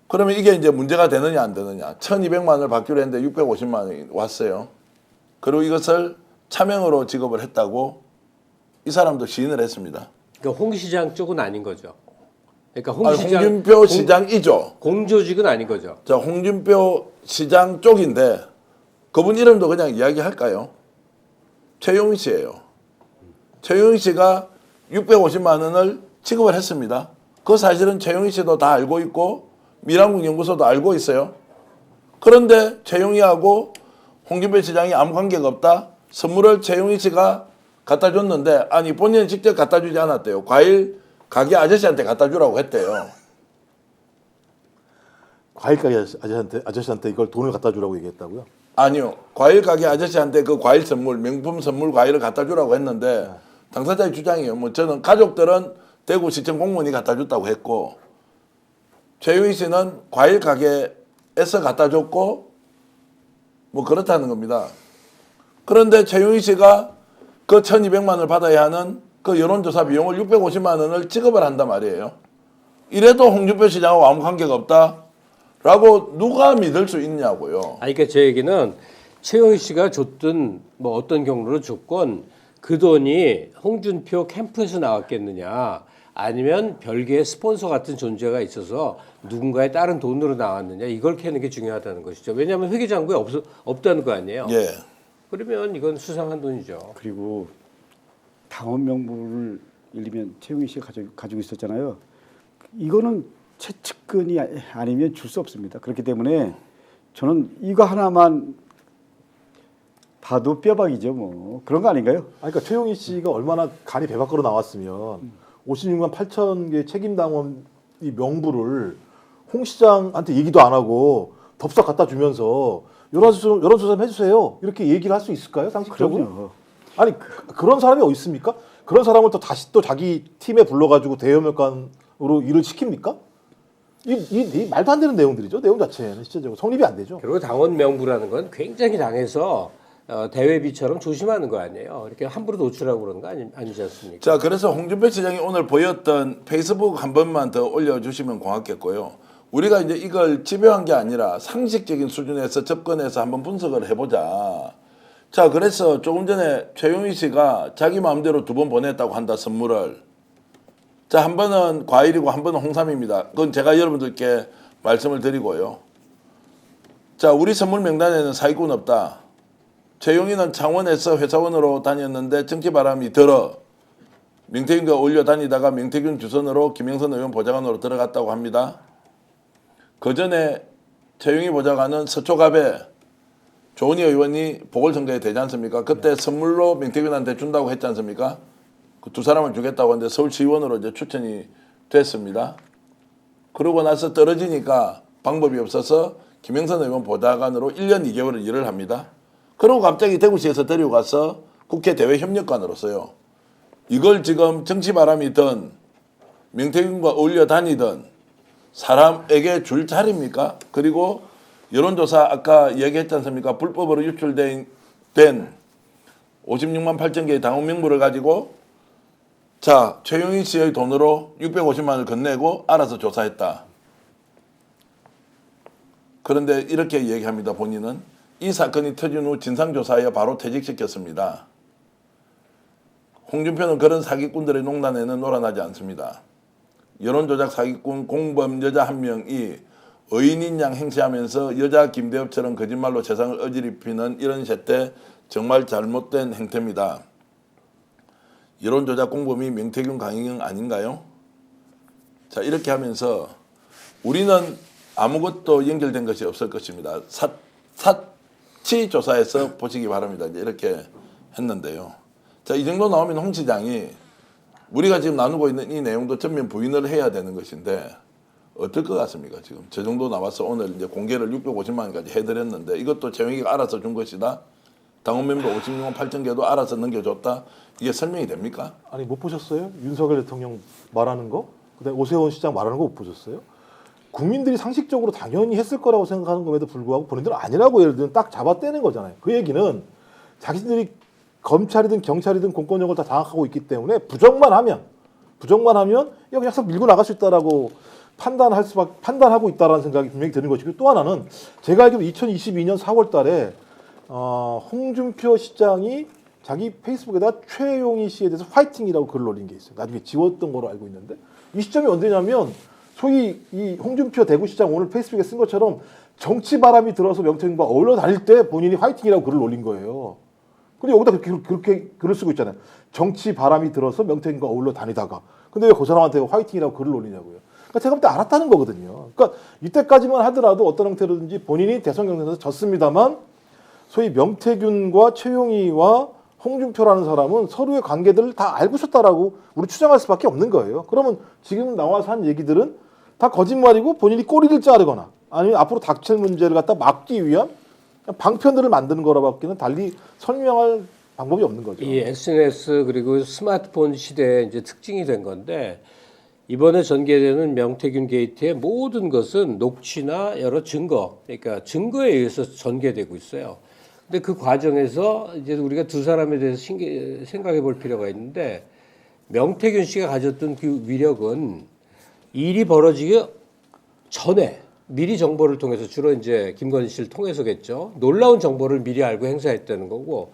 그러면 이게 이제 문제가 되느냐 안 되느냐. 1,200만 원을 받기로 했는데 650만 원이 왔어요. 그리고 이것을 차명으로 지급을 했다고 이 사람도 시인을 했습니다. 그러니까 홍 시장 쪽은 아닌 거죠. 그러니까 홍준표 시장이죠. 공조직은 아닌 거죠. 자, 홍준표 시장 쪽인데 그분 이름도 그냥 이야기할까요? 최용희 씨예요. 최용희 씨가 650만 원을 지급을 했습니다. 그 사실은 최용희 씨도 다 알고 있고 밀양국 연구소도 알고 있어요. 그런데 최용희하고 홍준표 시장이 아무 관계가 없다. 선물을 최용희 씨가 갖다 줬는데 아니 본인은 직접 갖다 주지 않았대요. 과일 가게 아저씨한테 갖다 주라고 했대요. 과일 가게 아저씨한테 이걸 돈을 갖다 주라고 얘기했다고요? 아니요. 과일 가게 아저씨한테 그 과일 선물, 명품 선물 과일을 갖다 주라고 했는데 당사자의 주장이에요. 뭐 저는 가족들은 대구시청 공무원이 갖다 줬다고 했고 최용희 씨는 과일 가게에서 갖다 줬고 뭐 그렇다는 겁니다. 그런데 최용희 씨가 그 1,200만 원을 받아야 하는 그 여론조사 비용을 650만 원을 지급을 한단 말이에요. 이래도 홍준표 시장하고 아무 관계가 없다라고 누가 믿을 수 있냐고요. 그러니까 제 얘기는 최용희 씨가 줬든 뭐 어떤 경로로 줬건 그 돈이 홍준표 캠프에서 나왔겠느냐 아니면 별개의 스폰서 같은 존재가 있어서 누군가의 다른 돈으로 나왔느냐 이걸 캐는 게 중요하다는 것이죠. 왜냐하면 회계장부에 없다는 거 아니에요. 예. 그러면 이건 수상한 돈이죠. 그리고 당원 명부를 예를 들면 최용희 씨가 가지고 있었잖아요. 이거는 최측근이 아니면 줄 수 없습니다. 그렇기 때문에 저는 이거 하나만 봐도 뼈박이죠. 뭐 그런 거 아닌가요? 그러니까 최용희 씨가 얼마나 간이 배 밖으로 나왔으면 56만 8천 개 책임당원 이 명부를 홍 시장한테 얘기도 안 하고 덥석 갖다 주면서 여론조사 좀 해주세요. 이렇게 얘기를 할 수 있을까요? 상식적으로? 그럼요. 아니 그런 사람이 어디 있습니까? 그런 사람을 또 다시 또 자기 팀에 불러가지고 대여명관으로 일을 시킵니까? 이 말도 안 되는 내용들이죠. 내용 자체는 실제적으로 성립이 안 되죠. 그리고 당원 명부라는 건 굉장히 당해서 대외비처럼 조심하는 거 아니에요. 이렇게 함부로 노출하고 그러는 거 아니지 않습니까? 자, 그래서 홍준표 시장이 오늘 보였던 페이스북 한 번만 더 올려주시면 고맙겠고요. 우리가 이제 이걸 집요한 게 아니라 상식적인 수준에서 접근해서 한번 분석을 해보자. 자, 그래서 조금 전에 최용희 씨가 자기 마음대로 2번 보냈다고 한다, 선물을. 자, 한 번은 과일이고 한 번은 홍삼입니다. 그건 제가 여러분들께 말씀을 드리고요. 자, 우리 선물 명단에는 사기꾼 없다. 최용희는 창원에서 회사원으로 다녔는데 정치바람이 들어 명태균과 어울려 다니다가 명태균 주선으로 김영선 의원 보좌관으로 들어갔다고 합니다. 그 전에 최용희 보좌관은 서초갑에 조은희 의원이 보궐선거에 되지 않습니까? 그때 선물로 명태균한테 준다고 했지 않습니까? 그 2 사람을 주겠다고 하는데 서울시의원으로 이제 추천이 됐습니다. 그러고 나서 떨어지니까 방법이 없어서 김영선 의원 보좌관으로 1년 2개월을 일을 합니다. 그리고 갑자기 대구시에서 데리고 가서 국회 대외협력관으로서요. 이걸 지금 정치바람이든 명태균과 어울려 다니든 사람에게 줄 자리입니까? 그리고 여론조사 아까 얘기했지 않습니까? 불법으로 유출된 56만 8천 개의 당원 명부를 가지고 자, 최용희 씨의 돈으로 650만 원을 건네고 알아서 조사했다. 그런데 이렇게 얘기합니다. 본인은. 이 사건이 터진 후 진상조사하여 바로 퇴직시켰습니다. 홍준표는 그런 사기꾼들의 농단에는 놀아나지 않습니다. 여론조작 사기꾼 공범 여자 1명이 의인인 양 행세하면서 여자 김대엽처럼 거짓말로 세상을 어지럽히는 이런 셋대 정말 잘못된 행태입니다. 여론조작 공범이 명태균 강희경 아닌가요? 자, 이렇게 하면서 우리는 아무것도 연결된 것이 없을 것입니다. 사치조사에서 보시기 바랍니다. 이제 이렇게 했는데요. 자, 이 정도 나오면 홍 시장이 우리가 지금 나누고 있는 이 내용도 전면 부인을 해야 되는 것인데 어떨 것 같습니까? 지금 저 정도 나와서 오늘 이제 공개를 650만 원까지 해드렸는데 이것도 최용희가 알아서 준 것이다. 당원 멤버 56만 8천 개도 알아서 넘겨줬다. 이게 설명이 됩니까? 아니 못 보셨어요? 윤석열 대통령 말하는 거? 그다음에 오세훈 시장 말하는 거 못 보셨어요? 국민들이 상식적으로 당연히 했을 거라고 생각하는 것에도 불구하고 본인들은 아니라고 예를 들면 딱 잡아떼는 거잖아요. 그 얘기는 자기들이 검찰이든 경찰이든 공권력을 다 장악하고 있기 때문에 부정만 하면 이거 그냥 싹 밀고 나갈 수 있다라고 판단하고 있다라는 생각이 분명히 드는 것이고 또 하나는 제가 알기로 2022년 4월 달에 홍준표 시장이 자기 페이스북에다 최용희 씨에 대해서 화이팅이라고 글을 올린 게 있어요. 나중에 지웠던 거로 알고 있는데 이 시점이 언제냐면 소위 이 홍준표 대구시장 오늘 페이스북에 쓴 것처럼 정치 바람이 들어서 명태균과 어울려 다닐 때 본인이 화이팅이라고 글을 올린 거예요. 근데 여기다 그렇게 글을 쓰고 있잖아요. 정치 바람이 들어서 명태균과 어울러 다니다가. 근데 왜 그 사람한테 화이팅이라고 글을 올리냐고요. 그러니까 제가 볼 때 알았다는 거거든요. 그러니까 이때까지만 하더라도 어떤 형태로든지 본인이 대선 경선에서 졌습니다만 소위 명태균과 최용희와 홍준표라는 사람은 서로의 관계들을 다 알고 있었다라고 우리 추정할 수밖에 없는 거예요. 그러면 지금 나와서 한 얘기들은 다 거짓말이고 본인이 꼬리를 자르거나 아니면 앞으로 닥칠 문제를 갖다 막기 위한 방편들을 만드는 거라밖에는 달리 설명할 방법이 없는 거죠. 이 SNS 그리고 스마트폰 시대의 이제 특징이 된 건데 이번에 전개되는 명태균 게이트의 모든 것은 녹취나 여러 증거, 그러니까 증거에 의해서 전개되고 있어요. 근데 그 과정에서 이제 우리가 두 사람에 대해서 생각해 볼 필요가 있는데 명태균 씨가 가졌던 그 위력은 일이 벌어지기 전에 미리 정보를 통해서 주로 이제 김건희 씨를 통해서겠죠. 놀라운 정보를 미리 알고 행사했다는 거고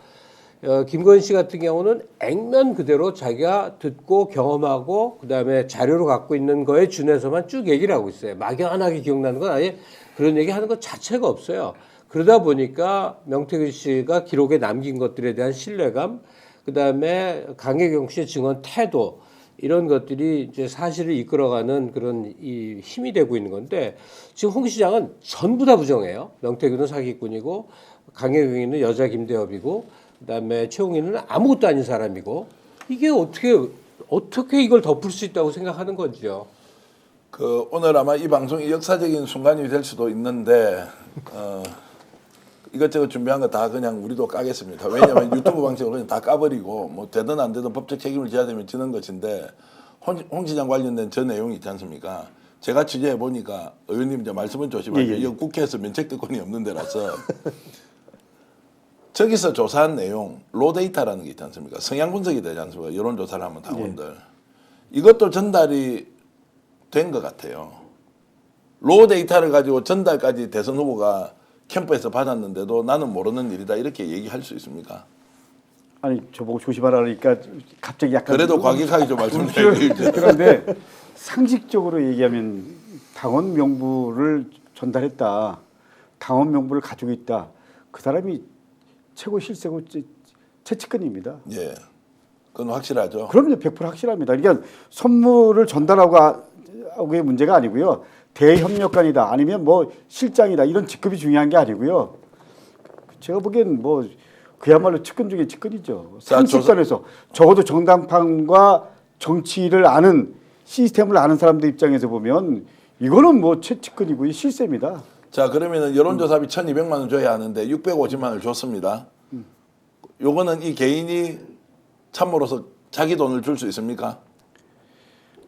김건희 씨 같은 경우는 액면 그대로 자기가 듣고 경험하고 그다음에 자료로 갖고 있는 거에 준해서만 쭉 얘기를 하고 있어요. 막연하게 기억나는 건 아예 그런 얘기 하는 것 자체가 없어요. 그러다 보니까 명태균 씨가 기록에 남긴 것들에 대한 신뢰감, 그다음에 강혜경 씨의 증언 태도 이런 것들이 이제 사실을 이끌어가는 그런 이 힘이 되고 있는 건데 지금 홍 시장은 전부 다 부정해요. 명태균은 사기꾼이고 강혜경이는 여자 김대엽이고 그다음에 최홍희는 아무것도 아닌 사람이고 이게 어떻게 이걸 덮을 수 있다고 생각하는 건지요. 그 오늘 아마 이 방송이 역사적인 순간이 될 수도 있는데 이것저것 준비한 거 다 그냥 우리도 까겠습니다. 왜냐하면 유튜브 방식으로 그냥 다 까버리고 뭐 되든 안 되든 법적 책임을 져야 되면 지는 것인데 홍 시장 관련된 저 내용이 있지 않습니까? 제가 취재해 보니까 의원님 이제 말씀은 조심하세요. 이거 국회에서 면책특권이 없는 데라서 저기서 조사한 내용 로데이터라는 게 있지 않습니까? 성향 분석이 되지 않습니까? 여론조사를 하면 당원들 이것도 전달이 된 것 같아요. 로데이터를 가지고 전달까지 대선 후보가 캠프에서 받았는데도 나는 모르는 일이다 이렇게 얘기할 수 있습니까? 아니 저보고 조심하라 그러니까 갑자기 약간 그래도 과격하게 좀 말씀드려야죠. 그런데 상식적으로 얘기하면 당원 명부를 전달했다. 당원 명부를 가지고 있다. 그 사람이 최고 실세고 최측근입니다. 예, 그건 확실하죠. 그럼요, 100% 확실합니다. 그러니까 선물을 전달하고의 문제가 아니고요. 대협력관이다 아니면 뭐 실장이다 이런 직급이 중요한 게 아니고요. 제가 보기엔 뭐 그야말로 측근 중에 측근이죠. 상식선에서 적어도 정당판과 정치를 아는 시스템을 아는 사람들 입장에서 보면 이거는 뭐 최측근이고 실세입니다. 자 그러면은 여론조사비 1,200만 원 줘야 하는데 650만 원을 줬습니다. 요거는 이 개인이 참모로서 자기 돈을 줄 수 있습니까?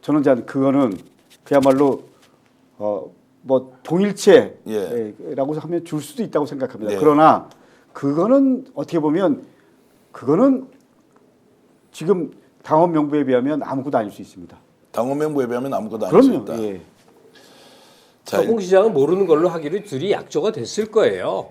저는 이제 그거는 그야말로 뭐 동일체라고 하면 줄 수도 있다고 생각합니다. 예. 그러나 그거는 어떻게 보면 그거는 지금 당원 명부에 비하면 아무것도 아닐 수 있습니다. 당원 명부에 비하면 아무것도 아닐 수 있다. 예. 자, 홍 시장은 모르는 걸로 하기로 둘이 약조가 됐을 거예요.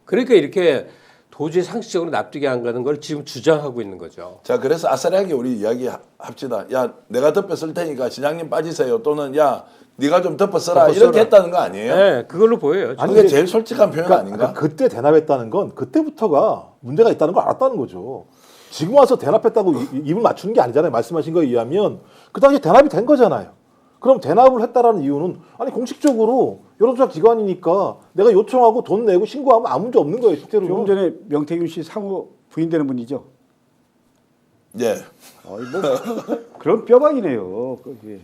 그러니까 이렇게 도저히 상식적으로 납득이 안 가는 걸 지금 주장하고 있는 거죠. 자 그래서 아싸리하게 우리 이야기 합시다. 야 내가 덮어 쓸 테니까 시장님 빠지세요. 또는 야 네가 좀 덮어 써라. 이렇게 했다는 거 아니에요? 네, 그걸로 보여요. 아니, 그게 제일 솔직한 표현 아닌가? 그때 대납했다는 건 그때부터가 문제가 있다는 걸 알았다는 거죠. 지금 와서 대납했다고 입을 맞추는 게 아니잖아요. 말씀하신 거에 의하면 그 당시에 대납이 된 거잖아요. 그럼 대납을 했다라는 이유는 아니 공식적으로 여론조사 기관이니까 내가 요청하고 돈 내고 신고하면 아무 문제 없는 거예요. 실제로. 조금 전에 명태균 씨 상호 부인되는 분이죠. 예. 뭐 그런 뼈방이네요. 예.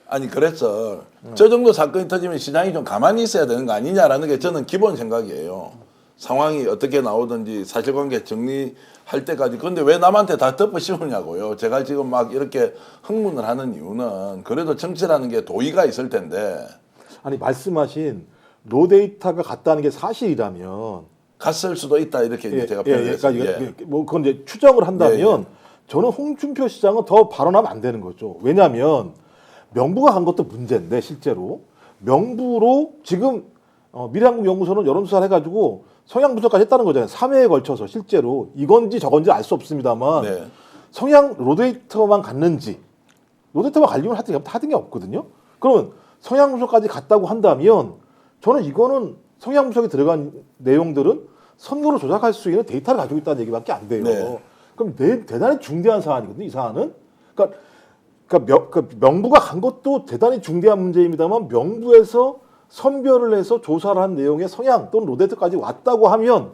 아니 그래서 저 정도 사건이 터지면 시장이 좀 가만히 있어야 되는 거 아니냐라는 게 저는 기본 생각이에요. 상황이 어떻게 나오든지 사실관계 정리할 때까지. 근데 왜 남한테 다 덮어 씌우냐고요. 제가 지금 막 이렇게 흥분을 하는 이유는 그래도 정치라는 게 도의가 있을 텐데. 아니 말씀하신 로데이터가 갔다는 게 사실이라면 갔을 수도 있다 이렇게 이제 제가 표현했습니다. 그러니까 뭐 그건 이제 추정을 한다면 저는 홍준표 시장은 더 발언하면 안 되는 거죠. 왜냐하면 명부가 간 것도 문제인데 실제로 명부로 지금 미래한국연구소는 여론조사를 해가지고 성향 분석까지 했다는 거잖아요. 3회에 걸쳐서 실제로 이건지 저건지 알 수 없습니다만 성향 로데이터만 갔는지 로데이터만 갈리면 하던 게 없거든요. 그러면 성향 분석까지 갔다고 한다면 저는 이거는 성향 분석에 들어간 내용들은 선거를 조작할 수 있는 데이터를 가지고 있다는 얘기밖에 안 돼요. 네. 그럼 대단히 중대한 사안이거든요. 이 사안은. 그러니까 명부가 간 것도 대단히 중대한 문제입니다만 명부에서 선별을 해서 조사를 한 내용의 성향 또는 로데이터까지 왔다고 하면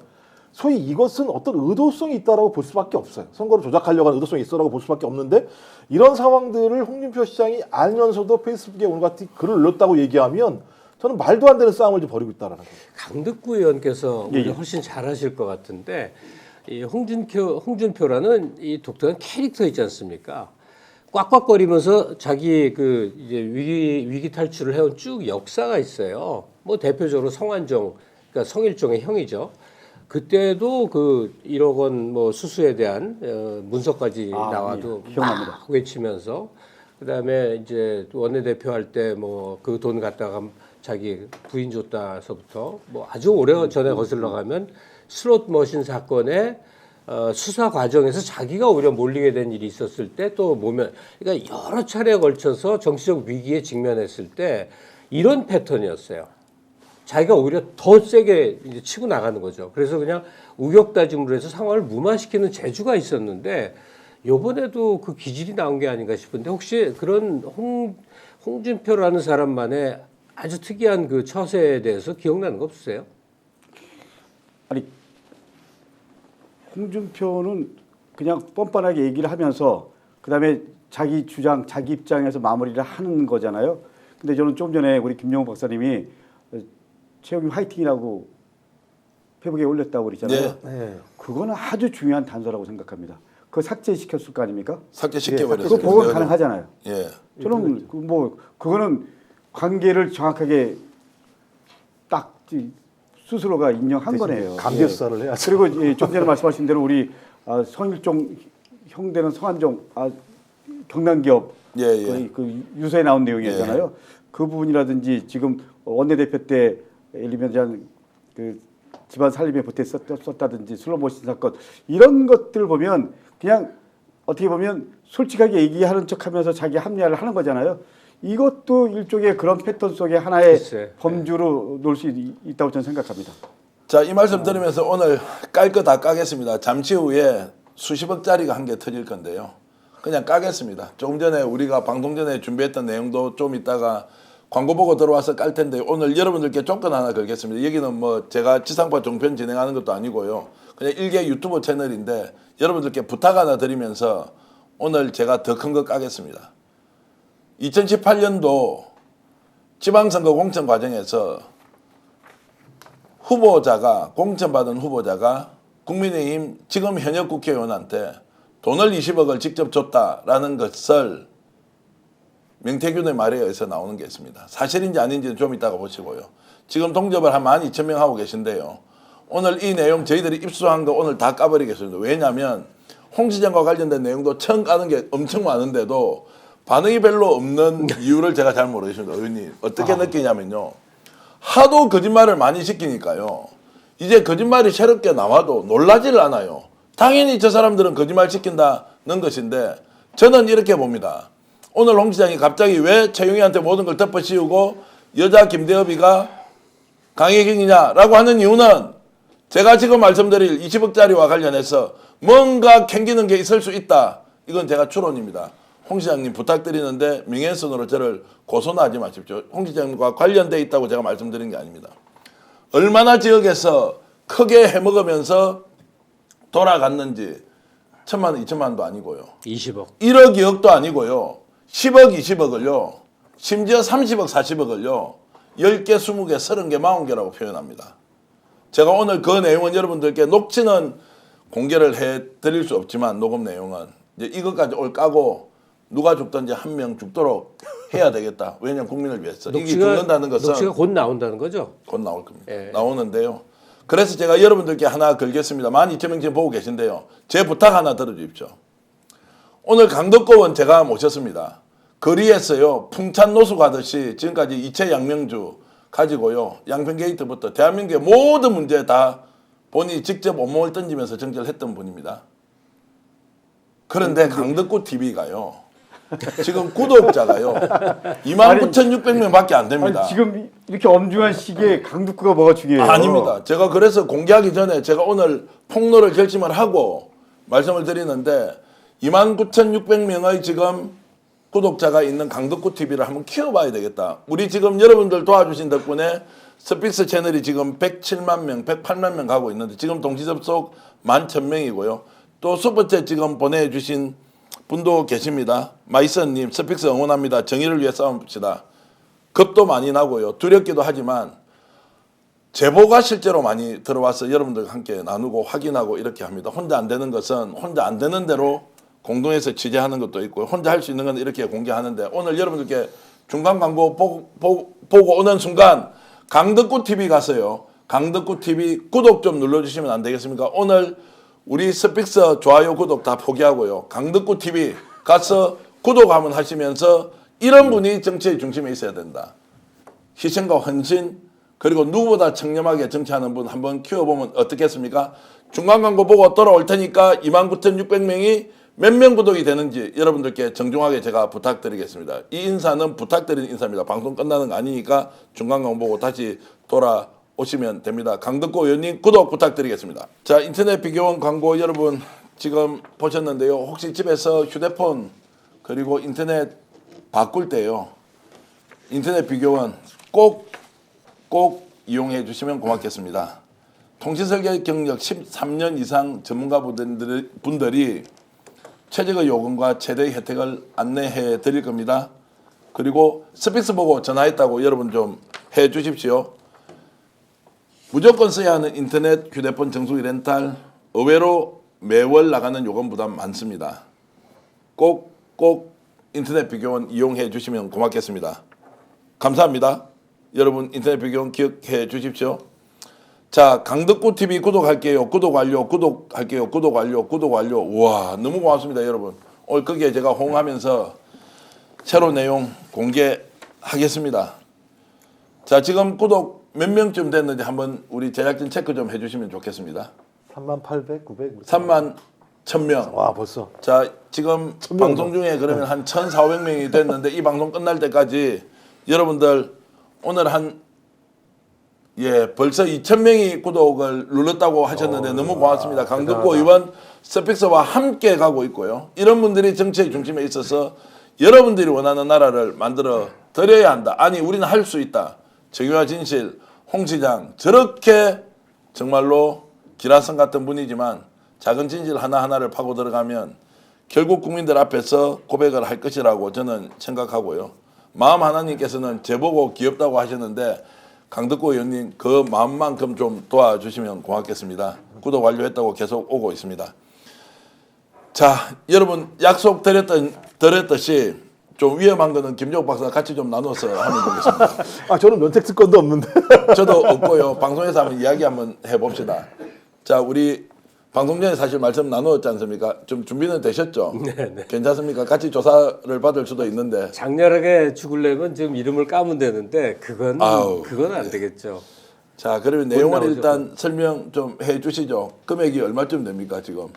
소위 이것은 어떤 의도성이 있다라고 볼 수밖에 없어요. 선거를 조작하려고 하는 의도성이 있어라고 볼 수밖에 없는데 이런 상황들을 홍준표 시장이 알면서도 페이스북에 오늘 같은 글을 올렸다고 얘기하면 저는 말도 안 되는 싸움을 좀 벌이고 있다라는 거예요. 강덕구 의원께서 예, 예. 훨씬 잘하실 것 같은데 이 홍준표라는 이 독특한 캐릭터 있지 않습니까? 꽉꽉거리면서 자기 그 이제 위기 탈출을 해온 쭉 역사가 있어요. 뭐 대표적으로 성완종, 그러니까 성일종의 형이죠. 그때도 그 1억 원 뭐 수수에 대한 문서까지 나와도 예, 기억납니다. 막 외치면서 그다음에 이제 원내대표 할 때 뭐 그 돈 갖다가 자기 부인 줬다서부터 뭐 아주 오래 전에 거슬러 가면 슬롯 머신 사건에 수사 과정에서 자기가 오히려 몰리게 된 일이 있었을 때 또 모면 그러니까 여러 차례에 걸쳐서 정치적 위기에 직면했을 때 이런 패턴이었어요. 자기가 오히려 더 세게 이제 치고 나가는 거죠. 그래서 그냥 우격다짐으로 해서 상황을 무마시키는 재주가 있었는데 요번에도 그 기질이 나온 게 아닌가 싶은데 혹시 그런 홍준표라는 사람만의 아주 특이한 그 처세에 대해서 기억나는 거 없으세요? 아니 홍준표는 그냥 뻔뻔하게 얘기를 하면서 그다음에 자기 주장, 자기 입장에서 마무리를 하는 거잖아요. 근데 저는 좀 전에 우리 김용호 박사님이 최영희 화이팅이라고 페이북에 올렸다고 그랬잖아요. 네. 그거는 아주 중요한 단서라고 생각합니다. 그거 삭제시켰을 거 아닙니까? 삭제시켜버렸어요. 그거 보건 가능하잖아요. 예. 저는 그거는 관계를 정확하게 딱 스스로가 인정한 거네요. 강제 수사를 해야죠. 그리고 좀 전에 말씀하신 대로 우리 성일종 형되는 성한종 경남기업 예. 그 유서에 나온 내용이었잖아요. 그 부분이라든지 지금 원내대표 때 예를 들면 그 집안 살림에 보태 썼다든지 슬로모션 사건 이런 것들 보면 그냥 어떻게 보면 솔직하게 얘기하는 척하면서 자기 합리화를 하는 거잖아요. 이것도 일종의 그런 패턴 속에 하나의 글쎄, 범주로 놓을 수 있다고 저는 생각합니다. 자, 이 말씀 드리면서 오늘 깔 거 다 까겠습니다. 잠시 후에 수십억짜리가 한 개 터질 건데요. 그냥 까겠습니다. 조금 전에 우리가 방송 전에 준비했던 내용도 좀 이따가 광고 보고 들어와서 깔 텐데 오늘 여러분들께 조건 하나 걸겠습니다. 여기는 뭐 제가 지상파 종편 진행하는 것도 아니고요. 그냥 일개 유튜브 채널인데 여러분들께 부탁 하나 드리면서 오늘 제가 더 큰 거 까겠습니다. 2018년도 지방선거 공천 과정에서 공천받은 후보자가 국민의힘 지금 현역 국회의원한테 돈을 20억을 직접 줬다라는 것을 명태균의 말에 의해서 나오는 게 있습니다. 사실인지 아닌지는 좀 이따가 보시고요. 지금 동접을 한 12,000명 하고 계신데요. 오늘 이 내용 저희들이 입수한 거 오늘 다 까버리겠습니다. 왜냐하면 홍 시장과 관련된 내용도 처음 까는 게 엄청 많은데도 반응이 별로 없는 이유를 제가 잘 모르겠습니다. 의원님 어떻게 느끼냐면요. 하도 거짓말을 많이 시키니까요. 이제 거짓말이 새롭게 나와도 놀라지를 않아요. 당연히 저 사람들은 거짓말 시킨다는 것인데 저는 이렇게 봅니다. 오늘 홍 시장이 갑자기 왜 최용희한테 모든 걸 덮어씌우고 여자 김대엽이가 강혜경이냐라고 하는 이유는 제가 지금 말씀드릴 20억짜리와 관련해서 뭔가 캥기는 게 있을 수 있다. 이건 제가 추론입니다. 홍 시장님 부탁드리는데 명예훼손으로 저를 고소는 하지 마십시오. 홍 시장님과 관련돼 있다고 제가 말씀드린 게 아닙니다. 얼마나 지역에서 크게 해먹으면서 돌아갔는지 1,000만 원, 2,000만 원도 아니고요. 20억. 1억, 2억도 아니고요. 10억, 20억을요. 심지어 30억, 40억을요. 10개, 20개, 30개, 40개라고 표현합니다. 제가 오늘 그 내용은 여러분들께 녹취는 공개를 해드릴 수 없지만 녹음 내용은 이제 이것까지 올 까고 누가 죽든지 한 명 죽도록 해야 되겠다. 왜냐하면 국민을 위해서. 이게 죽는다는 것은 녹취가 곧 나온다는 거죠? 곧 나올 겁니다. 예. 나오는데요. 그래서 제가 여러분들께 하나 걸겠습니다. 12,000명 지금 보고 계신데요. 제 부탁 하나 들어주십시오. 오늘 강덕구 의원 제가 모셨습니다. 거리에서요. 풍찬 노수 가듯이 지금까지 이채 양명주 가지고요. 양평 게이트부터 대한민국의 모든 문제에 다 본인이 직접 온몸을 던지면서 정치를 했던 분입니다. 그런데 강덕구 TV가요. 지금 구독자가요 29,600명밖에 안 됩니다. 아니, 지금 이렇게 엄중한 시기에 강북구가 뭐가 중요해요? 아닙니다. 제가 그래서 공개하기 전에 제가 오늘 폭로를 결심을 하고 말씀을 드리는데 29,600명의 지금 구독자가 있는 강덕구 TV를 한번 키워봐야 되겠다. 우리 지금 여러분들 도와주신 덕분에 스픽스 채널이 지금 107만 명, 108만 명 가고 있는데 지금 동시 접속 11,000명이고요. 또 슈퍼챗 지금 보내주신 분도 계십니다. 마이선님 스픽스 응원합니다. 정의를 위해 싸웁시다. 겁도 많이 나고요. 두렵기도 하지만 제보가 실제로 많이 들어와서 여러분들과 함께 나누고 확인하고 이렇게 합니다. 혼자 안 되는 것은 혼자 안 되는 대로 공동해서 취재하는 것도 있고요. 혼자 할 수 있는 건 이렇게 공개하는데 오늘 여러분들께 중간 광고 보고 오는 순간 강덕구 TV 가서요. 강덕구 TV 구독 좀 눌러주시면 안 되겠습니까? 오늘 우리 스픽스 좋아요 구독 다 포기하고요. 강덕구 TV 가서 구독 한번 하시면서 이런 분이 정치의 중심에 있어야 된다. 희생과 헌신 그리고 누구보다 청렴하게 정치하는 분 한번 키워보면 어떻겠습니까? 중간 광고 보고 돌아올 테니까 29,600명이 몇 명 구독이 되는지 여러분들께 정중하게 제가 부탁드리겠습니다. 이 인사는 부탁드리는 인사입니다. 방송 끝나는 거 아니니까 중간 광고 보고 다시 돌아오시면 됩니다. 강덕구 의원님 구독 부탁드리겠습니다. 자, 인터넷 비교원 광고 여러분 지금 보셨는데요. 혹시 집에서 휴대폰 그리고 인터넷 바꿀 때요. 인터넷 비교원 꼭 이용해 주시면 고맙겠습니다. 통신설계 경력 13년 이상 전문가분들이 최저의 요금과 최대의 혜택을 안내해 드릴 겁니다. 그리고 스픽스 보고 전화했다고 여러분 좀 해 주십시오. 무조건 써야 하는 인터넷 휴대폰 정수기 렌탈 의외로 매월 나가는 요금 부담 많습니다. 꼭 인터넷 비교원 이용해 주시면 고맙겠습니다. 감사합니다. 여러분 인터넷 비교원 기억해 주십시오. 자, 강덕구 TV 구독할게요. 구독 완료. 구독할게요. 구독 완료. 구독 완료. 우와, 너무 고맙습니다, 여러분. 오늘 거기에 제가 호응하면서 새로운 내용 공개하겠습니다. 자, 지금 구독 몇 명쯤 됐는지 한번 우리 제작진 체크 좀 해주시면 좋겠습니다. 3800, 900. 3만 1000명. 와, 벌써. 자, 지금 방송 중에 그러면 한 1,400명이 됐는데 이 방송 끝날 때까지 여러분들 오늘 벌써 2,000명이 구독을 눌렀다고 하셨는데 너무 고맙습니다. 강덕구 의원 스픽스와 함께 가고 있고요. 이런 분들이 정치의 중심에 있어서 여러분들이 원하는 나라를 만들어 드려야 한다. 아니 우리는 할 수 있다. 정의와 진실, 홍 시장 저렇게 정말로 기라성 같은 분이지만 작은 진실 하나하나를 파고 들어가면 결국 국민들 앞에서 고백을 할 것이라고 저는 생각하고요. 마음 하나님께서는 제보고 귀엽다고 하셨는데 강덕구 의원님 그 마음만큼 좀 도와주시면 고맙겠습니다. 구독 완료했다고 계속 오고 있습니다. 자, 여러분 약속 드렸듯이 좀 위험한 거는 김종욱 박사가 같이 좀 나눠서 하면 되겠습니다. 아, 저는 면책 특권도 없는데. 저도 없고요. 방송에서 한번 이야기 한번 해봅시다. 자, 우리 방송 전에 사실 말씀 나누었지 않습니까? 좀 준비는 되셨죠? 네. 괜찮습니까? 같이 조사를 받을 수도 있는데. 장렬하게 죽으려면 지금 이름을 까면 되는데 그건 안 되겠죠. 자, 그러면 내용을 나오죠. 일단 설명 좀 해주시죠. 금액이 얼마쯤 됩니까 지금?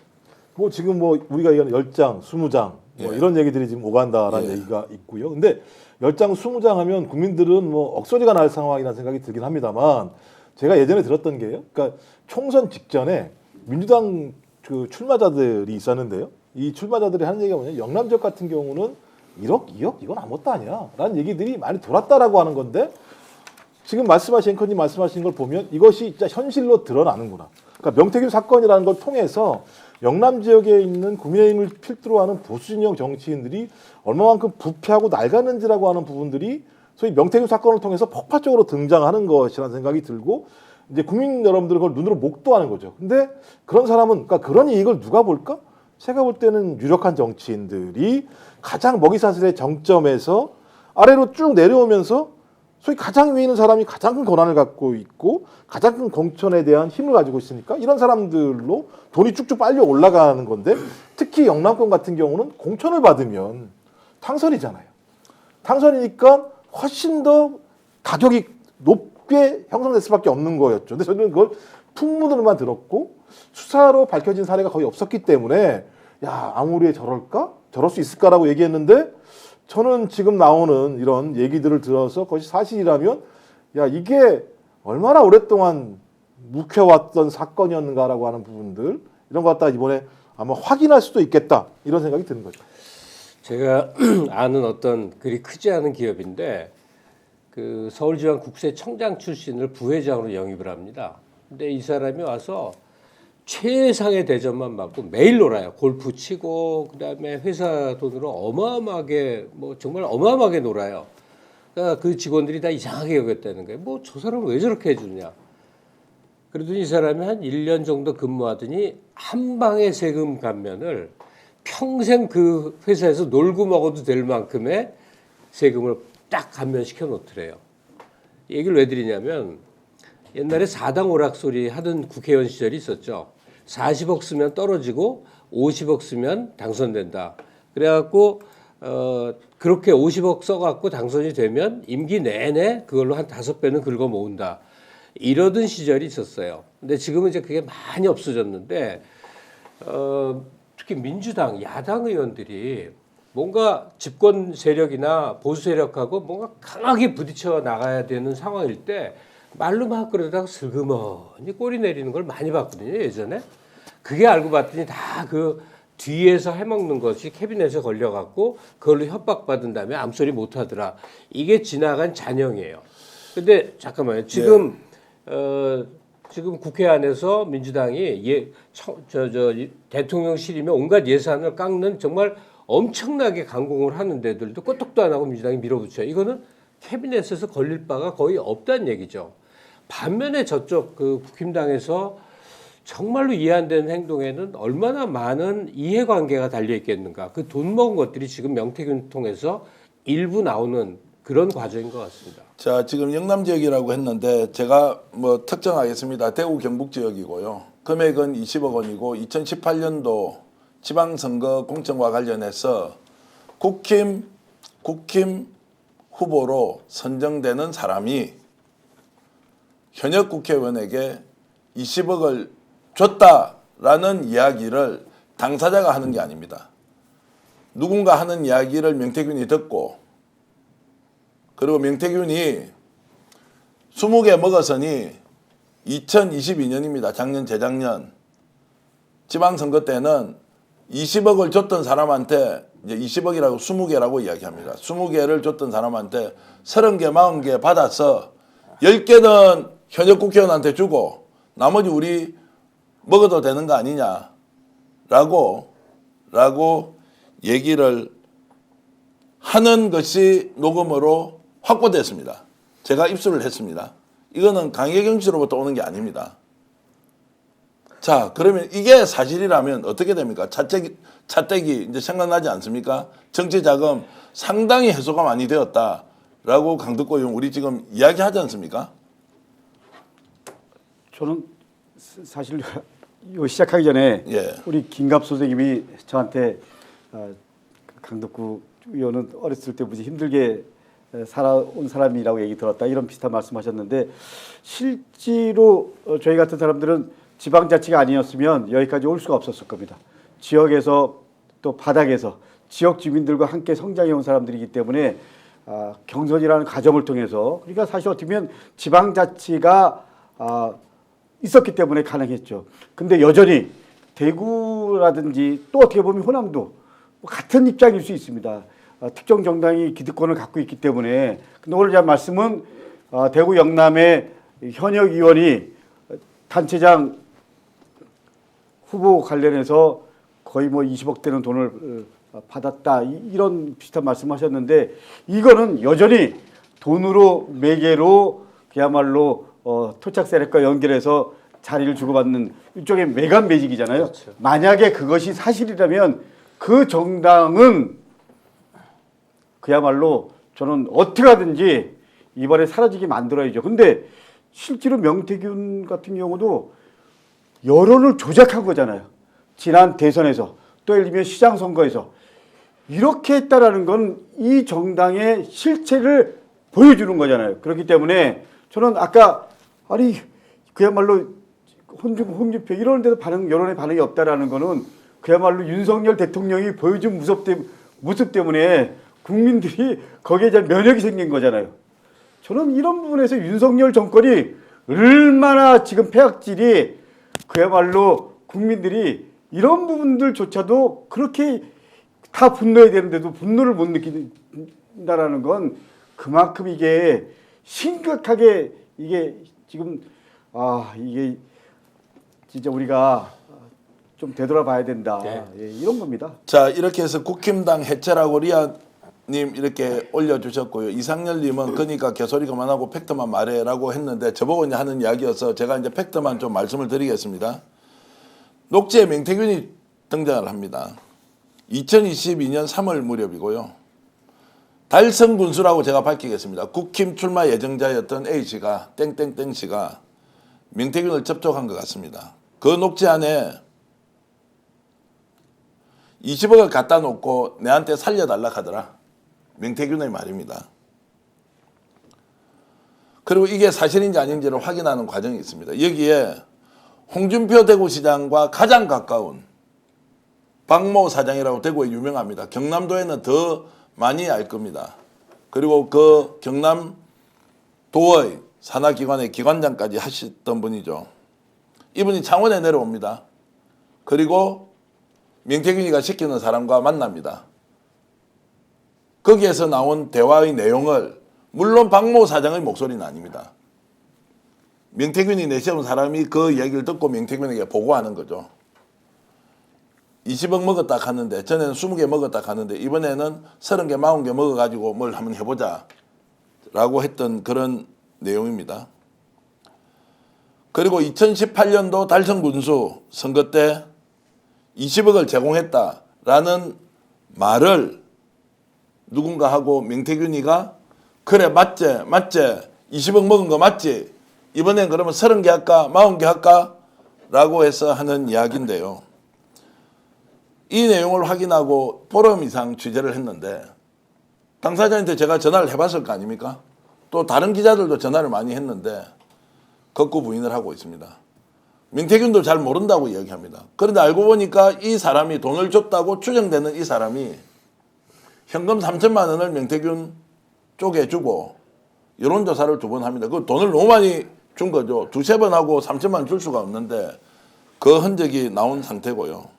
뭐 지금 뭐 우리가 얘기하는 10장, 20장 뭐 예. 이런 얘기들이 지금 오간다라는 예. 얘기가 있고요. 근데 10장, 20장 하면 국민들은 뭐 억소리가 날 상황이라는 생각이 들긴 합니다만 제가 예전에 들었던 게요. 그러니까 총선 직전에 민주당 그 출마자들이 있었는데요. 이 출마자들이 하는 얘기가 뭐냐면 영남 지역 같은 경우는 1억, 2억 이건 아무것도 아니야 라는 얘기들이 많이 돌았다라고 하는 건데 지금 말씀하신 앵커님 말씀하신 걸 보면 이것이 진짜 현실로 드러나는구나. 그러니까 명태균 사건이라는 걸 통해서 영남 지역에 있는 국민의힘을 필두로 하는 보수 진영 정치인들이 얼마만큼 부패하고 낡았는지라고 하는 부분들이 소위 명태균 사건을 통해서 폭발적으로 등장하는 것이라는 생각이 들고 이제 국민 여러분들은 그걸 눈으로 목도하는 거죠. 근데 그런 사람은 그러니까 그런 이익을 누가 볼까? 제가 볼 때는 유력한 정치인들이 가장 먹이사슬의 정점에서 아래로 쭉 내려오면서 소위 가장 위에 있는 사람이 가장 큰 권한을 갖고 있고 가장 큰 공천에 대한 힘을 가지고 있으니까 이런 사람들로 돈이 쭉쭉 빨려 올라가는 건데 특히 영남권 같은 경우는 공천을 받으면 당선이잖아요. 당선이니까 훨씬 더 가격이 높게 형성될 수밖에 없는 거였죠. 근데 저는 그걸 풍문으로만 들었고 수사로 밝혀진 사례가 거의 없었기 때문에 야 아무리 저럴까? 저럴 수 있을까라고 얘기했는데 저는 지금 나오는 이런 얘기들을 들어서 그것이 사실이라면 야 이게 얼마나 오랫동안 묵혀왔던 사건이었는가라고 하는 부분들 이런 것 갖다 이번에 아마 확인할 수도 있겠다 이런 생각이 드는 거죠. 제가 아는 어떤 그리 크지 않은 기업인데 그 서울지방국세청장 출신을 부회장으로 영입을 합니다. 근데 이 사람이 와서 최상의 대접만 받고 매일 놀아요. 골프 치고 그다음에 회사 돈으로 어마어마하게 뭐 정말 어마어마하게 놀아요. 그러니까 그 직원들이 다 이상하게 여겼다는 거예요. 뭐 저 사람은 왜 저렇게 해주냐. 그러더니 이 사람이 한 1년 정도 근무하더니 한 방에 세금 감면을 평생 그 회사에서 놀고 먹어도 될 만큼의 세금을 딱 감면시켜 놓더래요. 얘기를 왜 드리냐면 옛날에 4당 오락소리 하던 국회의원 시절이 있었죠. 40억 쓰면 떨어지고 50억 쓰면 당선된다. 그래갖고 그렇게 50억 써갖고 당선이 되면 임기 내내 그걸로 한 5배는 긁어 모은다. 이러던 시절이 있었어요. 근데 지금은 이제 그게 많이 없어졌는데 특히 민주당 야당 의원들이 뭔가 집권 세력이나 보수 세력하고 뭔가 강하게 부딪혀 나가야 되는 상황일 때 말로 막 그러다가 슬그머니 꼬리 내리는 걸 많이 봤거든요, 예전에. 그게 알고 봤더니 다 그 뒤에서 해먹는 것이 캐비넷에 걸려갖고 그걸로 협박받은 다음에 암소리 못하더라. 이게 지나간 잔영이에요. 근데 잠깐만요. 지금 지금 국회 안에서 민주당이 대통령실이면 온갖 예산을 깎는 정말 엄청나게 강공을 하는 데들도 끄떡도 안 하고 민주당이 밀어붙여요. 이거는 캐비넷에서 걸릴 바가 거의 없다는 얘기죠. 반면에 저쪽 그 국힘당에서 정말로 이해 안 되는 행동에는 얼마나 많은 이해관계가 달려 있겠는가. 그 돈 먹은 것들이 지금 명태균 통해서 일부 나오는 그런 과정인 것 같습니다. 자, 지금 영남 지역이라고 했는데 제가 뭐 특정하겠습니다. 대구 경북 지역이고요. 금액은 20억 원이고 2018년도 지방선거 공천과 관련해서 국힘 후보로 선정되는 사람이 현역 국회의원에게 20억을 줬다라는 이야기를 당사자가 하는 게 아닙니다. 누군가 하는 이야기를 명태균이 듣고 그리고 명태균이 20개 먹었으니 2022년입니다. 작년 재작년 지방선거 때는 20억을 줬던 사람한테 이제 20억이라고 20개라고 이야기합니다. 20개를 줬던 사람한테 30개, 40개 받아서 10개는 현역 국회의원한테 주고 나머지 우리 먹어도 되는 거 아니냐라고 얘기를 하는 것이 녹음으로 확보됐습니다. 제가 입수를 했습니다. 이거는 강혜경 씨로부터 오는 게 아닙니다. 자, 그러면 이게 사실이라면 어떻게 됩니까? 차떼기 이제 생각나지 않습니까? 정치 자금 상당히 해소가 많이 되었다라고 강덕구 의원 우리 지금 이야기하지 않습니까? 저는 사실 이거 시작하기 전에 우리 김갑 선생님이 저한테 강덕구 의원은 어렸을 때 무지 힘들게 살아온 사람이라고 얘기 들었다 이런 비슷한 말씀하셨는데 실제로 저희 같은 사람들은 지방자치가 아니었으면 여기까지 올 수가 없었을 겁니다. 지역에서 또 바닥에서 지역 주민들과 함께 성장해온 사람들이기 때문에 경선이라는 과정을 통해서 그러니까 사실 어떻게 보면 지방자치가 있었기 때문에 가능했죠. 근데 여전히 대구라든지 또 어떻게 보면 호남도 같은 입장일 수 있습니다. 특정 정당이 기득권을 갖고 있기 때문에. 근데 오늘 제 말씀은 대구 영남의 현역 의원이 단체장 후보 관련해서 거의 뭐 20억 되는 돈을 받았다 이런 비슷한 말씀하셨는데 이거는 여전히 돈으로 매개로 그야말로 토착 세력과 연결해서 자리를 주고받는 일종의 매간 매직이잖아요. 그렇죠. 만약에 그것이 사실이라면 그 정당은 그야말로 저는 어떻게 하든지 이번에 사라지게 만들어야죠. 근데 실제로 명태균 같은 경우도 여론을 조작한 거잖아요. 지난 대선에서 또 예를 들면 시장 선거에서 이렇게 했다라는 건 이 정당의 실체를 보여주는 거잖아요. 그렇기 때문에 저는 아까 그야말로 홍준표 이런 데도 여론의 반응이 없다라는 거는 그야말로 윤석열 대통령이 보여준 모습 때문에 국민들이 거기에 대한 면역이 생긴 거잖아요. 저는 이런 부분에서 윤석열 정권이 얼마나 지금 폐악질이 그야말로 국민들이 이런 부분들조차도 그렇게 다 분노해야 되는데도 분노를 못 느낀다라는 건 그만큼 이게 심각하게 이게 지금 이게 진짜 우리가 좀 되돌아봐야 된다. 네. 예, 이런 겁니다. 자, 이렇게 해서 국힘당 해체라고 리아님 이렇게 올려주셨고요. 이상열님은 그러니까 개소리 그만하고 팩트만 말해라고 했는데 저보고 이제 하는 이야기여서 제가 이제 팩트만 좀 말씀을 드리겠습니다. 녹지에 명태균이 등장을 합니다. 2022년 3월 무렵이고요. 달성 군수라고 제가 밝히겠습니다. 국힘 출마 예정자였던 A씨가 땡땡땡 씨가 명태균을 접촉한 것 같습니다. 그 녹지 안에 20억을 갖다 놓고 내한테 살려달라 하더라. 명태균의 말입니다. 그리고 이게 사실인지 아닌지를 확인하는 과정이 있습니다. 여기에 홍준표 대구시장과 가장 가까운 박모 사장이라고 대구에 유명합니다. 경남도에는 더 많이 알 겁니다. 그리고 그 경남도의 산하기관의 기관장까지 하셨던 분이죠. 이분이 창원에 내려옵니다. 그리고 명태균이가 시키는 사람과 만납니다. 거기에서 나온 대화의 내용을 물론 박모 사장의 목소리는 아닙니다. 명태균이 내세운 사람이 그 얘기를 듣고 명태균에게 보고하는 거죠. 20억 먹었다 하는데 전에는 20개 먹었다 하는데 이번에는 30개, 40개 먹어가지고 뭘 한번 해보자 라고 했던 그런 내용입니다. 그리고 2018년도 달성 군수 선거 때 20억을 제공했다라는 말을 누군가 하고 명태균이가 그래 맞지 20억 먹은 거 맞지 이번엔 그러면 30개 할까 40개 할까 라고 해서 하는 이야기인데요. 이 내용을 확인하고 보름 이상 취재를 했는데 당사자한테 제가 전화를 해봤을 거 아닙니까? 또 다른 기자들도 전화를 많이 했는데 거꾸 부인을 하고 있습니다. 명태균도 잘 모른다고 이야기합니다. 그런데 알고 보니까 이 사람이 돈을 줬다고 추정되는 이 사람이 현금 3천만 원을 명태균 쪽에 주고 여론조사를 2번 합니다. 그 돈을 너무 많이 준 거죠. 2-3번 하고 3천만 원 줄 수가 없는데 그 흔적이 나온 상태고요.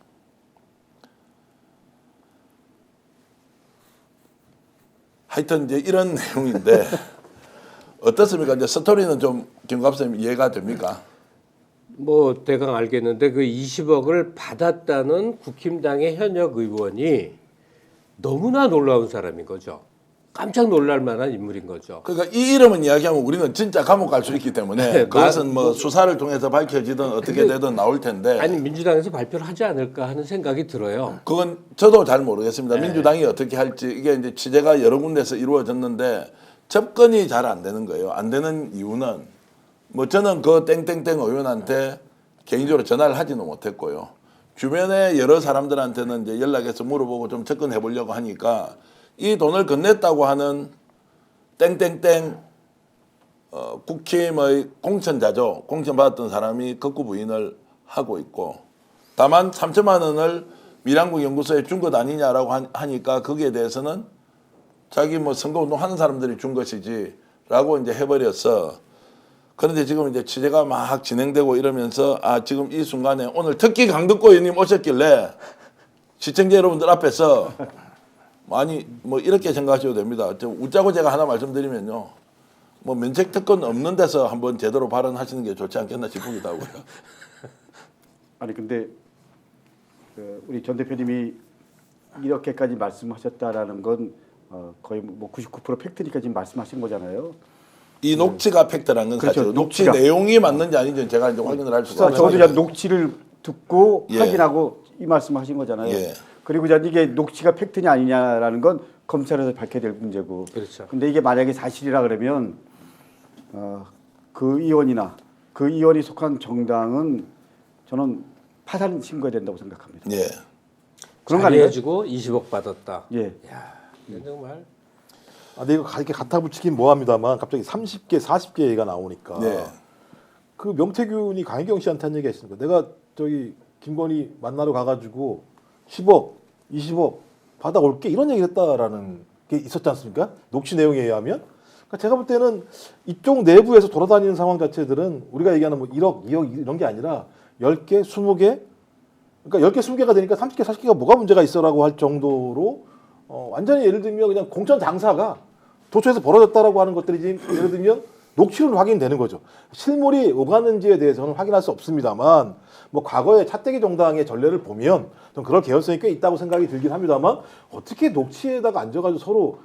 하여튼 이제 이런 내용인데 어떻습니까? 이제 스토리는 좀 김갑수님 이해가 됩니까? 뭐 대강 알겠는데 그 20억을 받았다는 국힘당의 현역 의원이 너무나 놀라운 사람인 거죠. 깜짝 놀랄 만한 인물인 거죠. 그러니까 이 이름은 이야기하면 우리는 진짜 감옥 갈 수 있기 때문에 네, 그것은 뭐 수사를 통해서 밝혀지든 어떻게 근데 되든 나올 텐데 아니 민주당에서 발표를 하지 않을까 하는 생각이 들어요. 그건 저도 잘 모르겠습니다. 네. 민주당이 어떻게 할지 이게 이제 취재가 여러 군데서 이루어졌는데 접근이 잘 안 되는 거예요. 안 되는 이유는 뭐 저는 그 땡땡땡 의원한테 개인적으로 전화를 하지는 못했고요. 주변에 여러 사람들한테는 이제 연락해서 물어보고 좀 접근해 보려고 하니까 이 돈을 건넸다고 하는 땡땡땡 국힘의 공천자죠. 공천받았던 사람이 극구 부인을 하고 있고 다만 3천만 원을 밀양국 연구소에 준 것 아니냐라고 하니까 거기에 대해서는 자기 뭐 선거운동 하는 사람들이 준 것이지 라고 이제 해버렸어. 그런데 지금 이제 취재가 막 진행되고 이러면서 지금 이 순간에 오늘 특히 강덕구 의원님 오셨길래 시청자 여러분들 앞에서 아니 뭐 이렇게 생각하셔도 됩니다. 좀 웃자고 제가 하나 말씀드리면요. 뭐 면책 특권 없는 데서 한번 제대로 발언하시는 게 좋지 않겠나 싶기도 하고요. 아니 근데 우리 전 대표님이 이렇게까지 말씀하셨다라는 건 거의 뭐 99% 팩트니까 지금 말씀하신 거잖아요. 이 녹취가 팩트라는 건 그렇죠. 사실 녹취 녹취가. 내용이 맞는지 아닌지 제가 이제 확인을 할 수가 저도 없어요. 이제 녹취를 듣고 예. 확인하고 이 말씀하신 거잖아요. 예. 그리고 이제 이게 녹취가 팩트냐 아니냐라는 건 검찰에서 밝혀야 될 문제고. 그렇죠. 근데 이게 만약에 사실이라 그러면 그 의원이나 그 의원이 속한 정당은 저는 파산 신고해야 된다고 생각합니다. 예. 그런 거 아니에요? 해가지고 20억 받았다. 예. 야, 이건 정말 근데 이거 이렇게 갖다 붙이긴 뭐합니다만 갑자기 30개, 40개 얘기가 나오니까 네. 그 명태균이 강혜경 씨한테 한 얘기가 있으니까 내가 저기 김건희 만나러 가가지고 10억, 20억 받아올게 이런 얘기를 했다라는 게 있었지 않습니까? 녹취 내용에 의하면. 그러니까 제가 볼 때는 이쪽 내부에서 돌아다니는 상황 자체들은 우리가 얘기하는 뭐 1억, 2억 이런 게 아니라 10개, 20개, 그러니까 10개, 20개가 되니까 30개, 40개가 뭐가 문제가 있어라고 할 정도로 완전히 예를 들면 그냥 공천 장사가 도처에서 벌어졌다라고 하는 것들이 지금 예를 들면 녹취로 확인되는 거죠. 실물이 오가는지에 대해서는 확인할 수 없습니다만 뭐 과거의 차떼기 정당의 전례를 보면 좀 그럴 개연성이 꽤 있다고 생각이 들긴 합니다만 어떻게 녹취에다가 앉아가지고 서로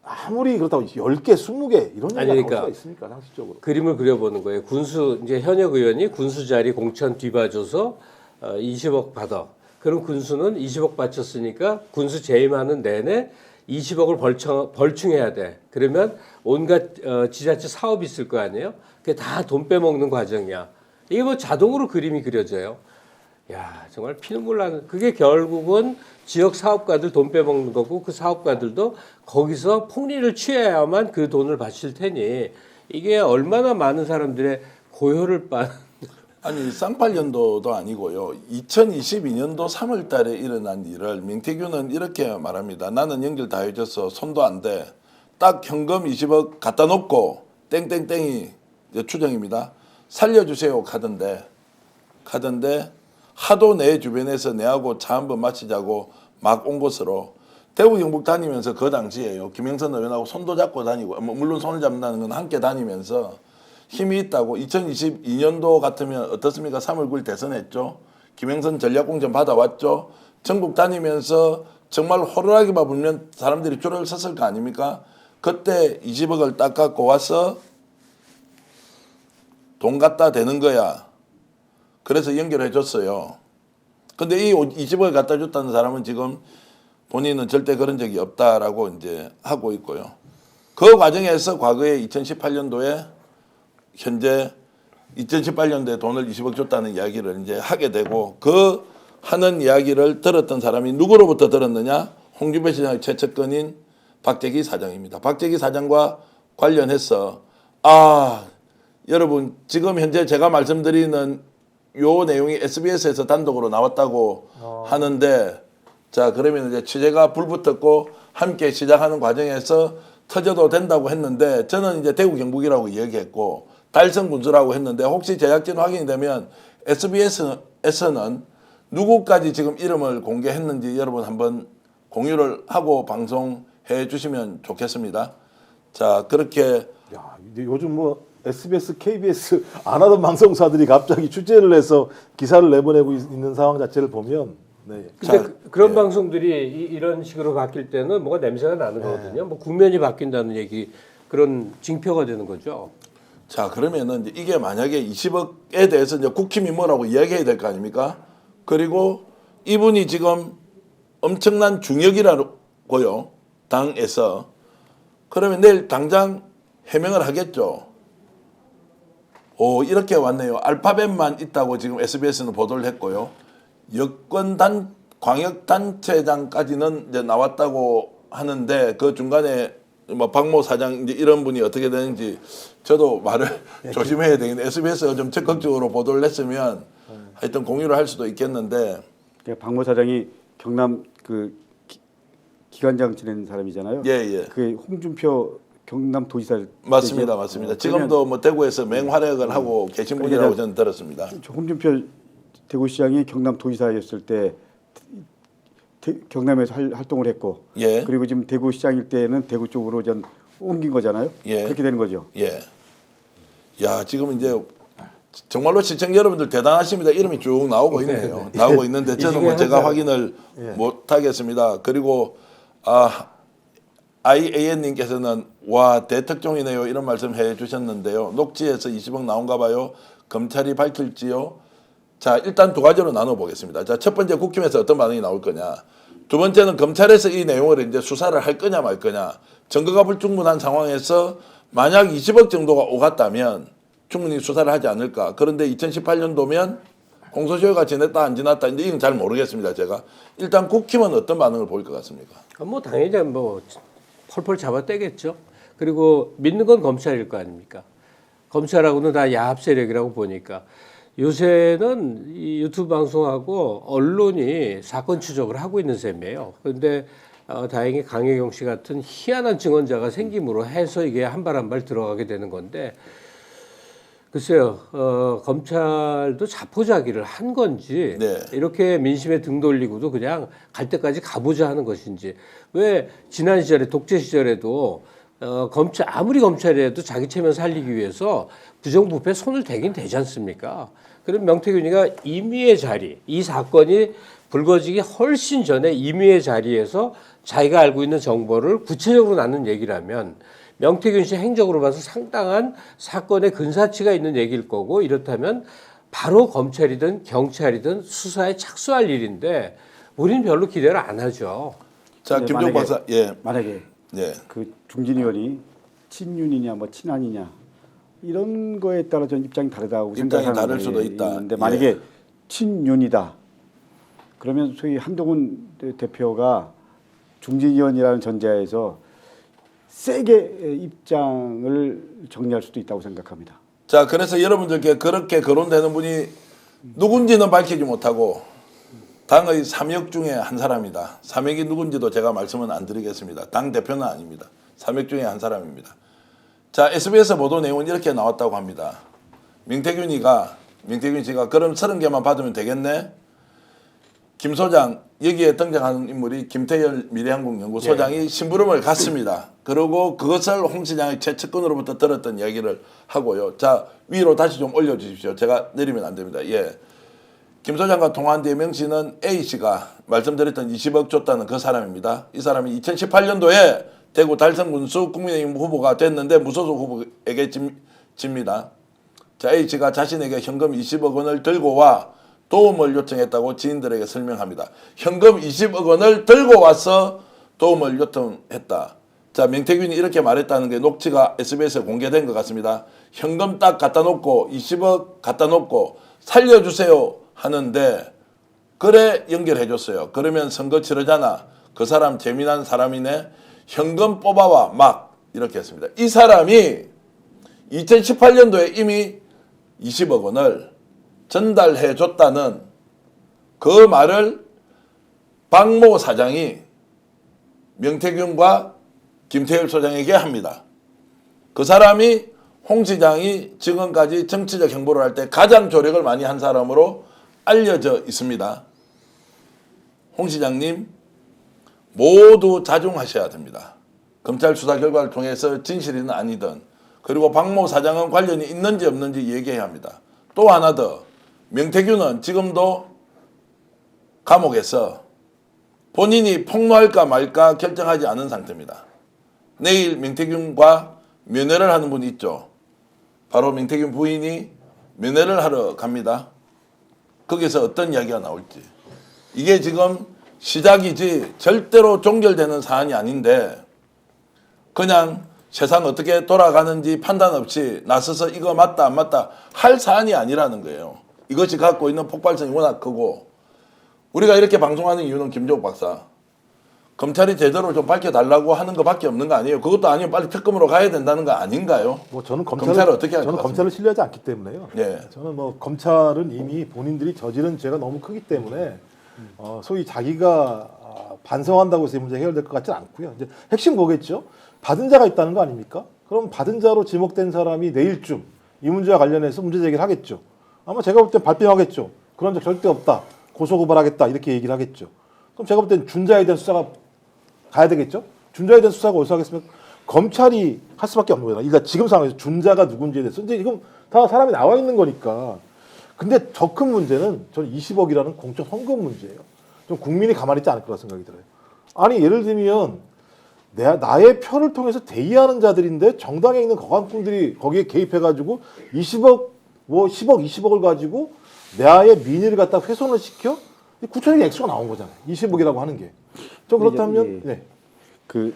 아무리 그렇다고 10개, 20개 이런 얘기가 나올 수가 있습니까? 상식적으로. 그림을 그려보는 거예요. 군수 이제 현역 의원이 군수 자리 공천 뒤봐줘서 20억 받아. 그럼 군수는 20억 바쳤으니까 군수 재임하는 내내 20억을 벌충해야 돼. 그러면 온갖 지자체 사업이 있을 거 아니에요? 그게 다 돈 빼먹는 과정이야. 이게 뭐 자동으로 그림이 그려져요. 야, 정말 피눈물 나는. 그게 결국은 지역 사업가들 돈 빼먹는 거고 그 사업가들도 거기서 폭리를 취해야만 그 돈을 바칠 테니 이게 얼마나 많은 사람들의 고혈을 빤. 아니 쌍팔년도도 아니고요. 2022년도 3월 달에 일어난 일을 명태균은 이렇게 말합니다. 나는 연결 다 해줘서 손도 안 대. 딱 현금 20억 갖다 놓고 땡땡땡이 추정입니다. 살려주세요 가던데 하도 내 주변에서 내하고 차 한번 마치자고 막 온 곳으로 대구 경북 다니면서 그 당시에요. 김영선 의원하고 손도 잡고 다니고 물론 손을 잡는다는 건 함께 다니면서 힘이 있다고. 2022년도 같으면 어떻습니까? 3월 9일 대선했죠. 김영선 전략공천 받아왔죠. 전국 다니면서 정말 호루라기만 불면 사람들이 줄을 섰을 거 아닙니까? 그때 20억을 딱 갖고 와서 돈 갖다 대는 거야. 그래서 연결해 줬어요. 근데 이 20억을 갖다 줬다는 사람은 지금 본인은 절대 그런 적이 없다라고 이제 하고 있고요. 그 과정에서 과거에 2018년도에 현재 2018년도에 돈을 20억 줬다는 이야기를 이제 하게 되고 그 하는 이야기를 들었던 사람이 누구로부터 들었느냐? 홍준표 시장의 최측근인 박재기 사장입니다. 박재기 사장과 관련해서 여러분 지금 현재 제가 말씀드리는 요 내용이 SBS에서 단독으로 나왔다고 하는데 자 그러면 이제 취재가 불붙었고 함께 시작하는 과정에서 터져도 된다고 했는데 저는 이제 대구 경북이라고 얘기했고 달성 군수라고 했는데 혹시 제작진 확인이 되면 SBS에서는 누구까지 지금 이름을 공개했는지 여러분 한번 공유를 하고 방송해 주시면 좋겠습니다. 자 그렇게 야, 이제 요즘 뭐 SBS, KBS 안 하던 방송사들이 갑자기 취재를 해서 기사를 내보내고 있는 상황 자체를 보면 네. 근데 그런 방송들이 이런 식으로 바뀔 때는 뭐가 냄새가 나는 거거든요. 뭐 국면이 바뀐다는 얘기 그런 징표가 되는 거죠. 자 그러면은 이제 이게 만약에 20억에 대해서 이제 국힘이 뭐라고 이야기해야 될 거 아닙니까? 그리고 이분이 지금 엄청난 중역이라고요 당에서 그러면 내일 당장 해명을 하겠죠. 이렇게 왔네요. 알파벳만 있다고 지금 SBS는 보도를 했고요. 여권 광역단체장까지는 이제 나왔다고 하는데 그 중간에 뭐 박모 사장 이제 이런 분이 어떻게 되는지 저도 말을 조심해야 되겠는데 SBS가 좀 적극적으로 보도를 했으면 하여튼 공유를 할 수도 있겠는데 박모 사장이 경남 그 기관장 지낸 사람이잖아요. 예. 그 홍준표 경남도지사 맞습니다. 지금도 뭐 대구에서 맹활약을 하고 계신 분이라고 저는 들었습니다. 홍준표 대구시장이 경남도지사였을 때 경남에서 활동을 했고 예. 그리고 지금 대구시장일 때는 대구 쪽으로 전 옮긴 거잖아요. 예. 그렇게 되는 거죠. 예. 야 지금 이제 정말로 시청자 여러분들 대단하십니다. 이름이 쭉 나오고 있네요. 나오고 있는데 저는 뭐 제가 확인을 못 하겠습니다. 그리고 IAN님께서는 와 대특종이네요 이런 말씀해 주셨는데요. 녹취에서 20억 나온가 봐요. 검찰이 밝힐지요. 자 일단 두 가지로 나눠 보겠습니다. 자 첫 번째 국힘에서 어떤 반응이 나올 거냐. 두 번째는 검찰에서 이 내용을 이제 수사를 할 거냐 말 거냐. 증거가 불충분한 상황에서 만약 20억 정도가 오갔다면 충분히 수사를 하지 않을까. 그런데 2018년도면 공소시효가 지났다 안 지났다 이제 이건 잘 모르겠습니다. 제가 일단 국힘은 어떤 반응을 보일 것 같습니까? 뭐 당연히 뭐 펄펄 잡아떼겠죠. 그리고 믿는 건 검찰일 거 아닙니까? 검찰하고는 다 야합 세력이라고 보니까 요새는 이 유튜브 방송하고 언론이 사건 추적을 하고 있는 셈이에요. 그런데 다행히 강혜경 씨 같은 희한한 증언자가 생김으로 해서 이게 한 발 한 발 들어가게 되는 건데 글쎄요, 검찰도 자포자기를 한 건지 네. 이렇게 민심에 등 돌리고도 그냥 갈 때까지 가보자 하는 것인지 왜 지난 시절에 독재 시절에도 검찰 아무리 검찰이라도 자기 체면 살리기 위해서 부정부패 손을 대긴 되지 않습니까? 그럼 명태균이가 임의의 자리, 이 사건이 불거지기 훨씬 전에 임의의 자리에서 자기가 알고 있는 정보를 구체적으로 나눈 얘기라면 명태균 씨 행적으로 봐서 상당한 사건의 근사치가 있는 얘기일 거고 이렇다면 바로 검찰이든 경찰이든 수사에 착수할 일인데 우리는 별로 기대를 안 하죠. 자, 네, 김종 박사, 예, 만약에 예. 그 중진 의원이 친윤이냐 뭐 친한이냐 이런 거에 따라 전 입장이 다르다고 입장이 생각하는 다를 수도 있다. 있는데 예. 만약에 친윤이다 그러면 소위 한동훈 대표가 중진 의원이라는 전제하에서 세게 입장을 정리할 수도 있다고 생각합니다. 자, 그래서 여러분들께 그렇게 거론되는 분이 누군지는 밝히지 못하고 당의 3역 중에 한 사람이다. 3역이 누군지도 제가 말씀은 안 드리겠습니다. 당 대표는 아닙니다. 3역 중에 한 사람입니다. 자, SBS 보도 내용은 이렇게 나왔다고 합니다. 명태균 씨가 그럼 30개만 받으면 되겠네? 김 소장, 여기에 등장하는 인물이 김태열 미래한국연구소장이 심부름을 갔습니다. 그리고 그것을 홍 시장의 최측근으로부터 들었던 이야기를 하고요. 자, 위로 다시 좀 올려주십시오. 제가 내리면 안 됩니다. 예. 김 소장과 통화한 뒤에 명 씨는 A 씨가 말씀드렸던 20억 줬다는 그 사람입니다. 이 사람이 2018년도에 대구 달성군수 국민의힘 후보가 됐는데 무소속 후보에게 집니다. 자, A 씨가 자신에게 현금 20억 원을 들고 와 도움을 요청했다고 지인들에게 설명합니다. 현금 20억 원을 들고 와서 도움을 요청했다. 자, 명태균이 이렇게 말했다는 게 녹취가 SBS에 공개된 것 같습니다. 현금 딱 갖다 놓고 20억 갖다 놓고 살려주세요 하는데 그래 연결해 줬어요. 그러면 선거 치르잖아. 그 사람 재미난 사람이네. 현금 뽑아와 막 이렇게 했습니다. 이 사람이 2018년도에 이미 20억 원을 전달해 줬다는 그 말을 박모 사장이 명태균과 김태열 소장에게 합니다. 그 사람이 홍 시장이 지금까지 정치적 행보를 할 때 가장 조력을 많이 한 사람으로 알려져 있습니다. 홍 시장님 모두 자중하셔야 됩니다. 검찰 수사 결과를 통해서 진실이든 아니든 그리고 박모 사장은 관련이 있는지 없는지 얘기해야 합니다. 또 하나 더 명태균은 지금도 감옥에서 본인이 폭로할까 말까 결정하지 않은 상태입니다. 내일 명태균과 면회를 하는 분이 있죠. 바로 명태균 부인이 면회를 하러 갑니다. 거기서 어떤 이야기가 나올지. 이게 지금 시작이지 절대로 종결되는 사안이 아닌데 그냥 세상 어떻게 돌아가는지 판단 없이 나서서 이거 맞다 안 맞다 할 사안이 아니라는 거예요. 이것이 갖고 있는 폭발성이 워낙 크고 우리가 이렇게 방송하는 이유는 김종욱 박사 검찰이 제대로 좀 밝혀달라고 하는 것밖에 없는 거 아니에요. 그것도 아니면 빨리 특검으로 가야 된다는 거 아닌가요? 뭐 저는 검찰을 어떻게 할 저는 것 검찰을 신뢰하지 않기 때문에요. 예. 저는 뭐 검찰은 이미 본인들이 저지른 죄가 너무 크기 때문에 소위 자기가 반성한다고 해서 이 문제 해결될 것 같지는 않고요. 이제 핵심 뭐겠죠? 받은 자가 있다는 거 아닙니까? 그럼 받은 자로 지목된 사람이 내일쯤 이 문제와 관련해서 문제 제기를 하겠죠. 아마 제가 볼 땐 발표하겠죠. 그런 적 절대 없다. 고소고발하겠다. 이렇게 얘기를 하겠죠. 그럼 제가 볼 땐 준자에 대한 수사가 가야 되겠죠. 준자에 대한 수사가 어디서 하겠습니까? 검찰이 할 수밖에 없는 거잖아요. 일단 지금 상황에서 준자가 누군지에 대해서 이제 이건 다 사람이 나와 있는 거니까. 근데 더 큰 문제는 저는 20억이라는 공적 헌금 문제예요. 좀 국민이 가만히 있지 않을 거라 생각이 들어요. 아니 예를 들면 나의 표를 통해서 대의하는 자들인데 정당에 있는 거간꾼들이 거기에 개입해가지고 20억, 뭐 10억, 20억을 가지고 나의 민의를 갖다 훼손을 시켜 구체적인 액수가 나온 거잖아요. 20억이라고 하는 게. 저 그렇다면 네. 그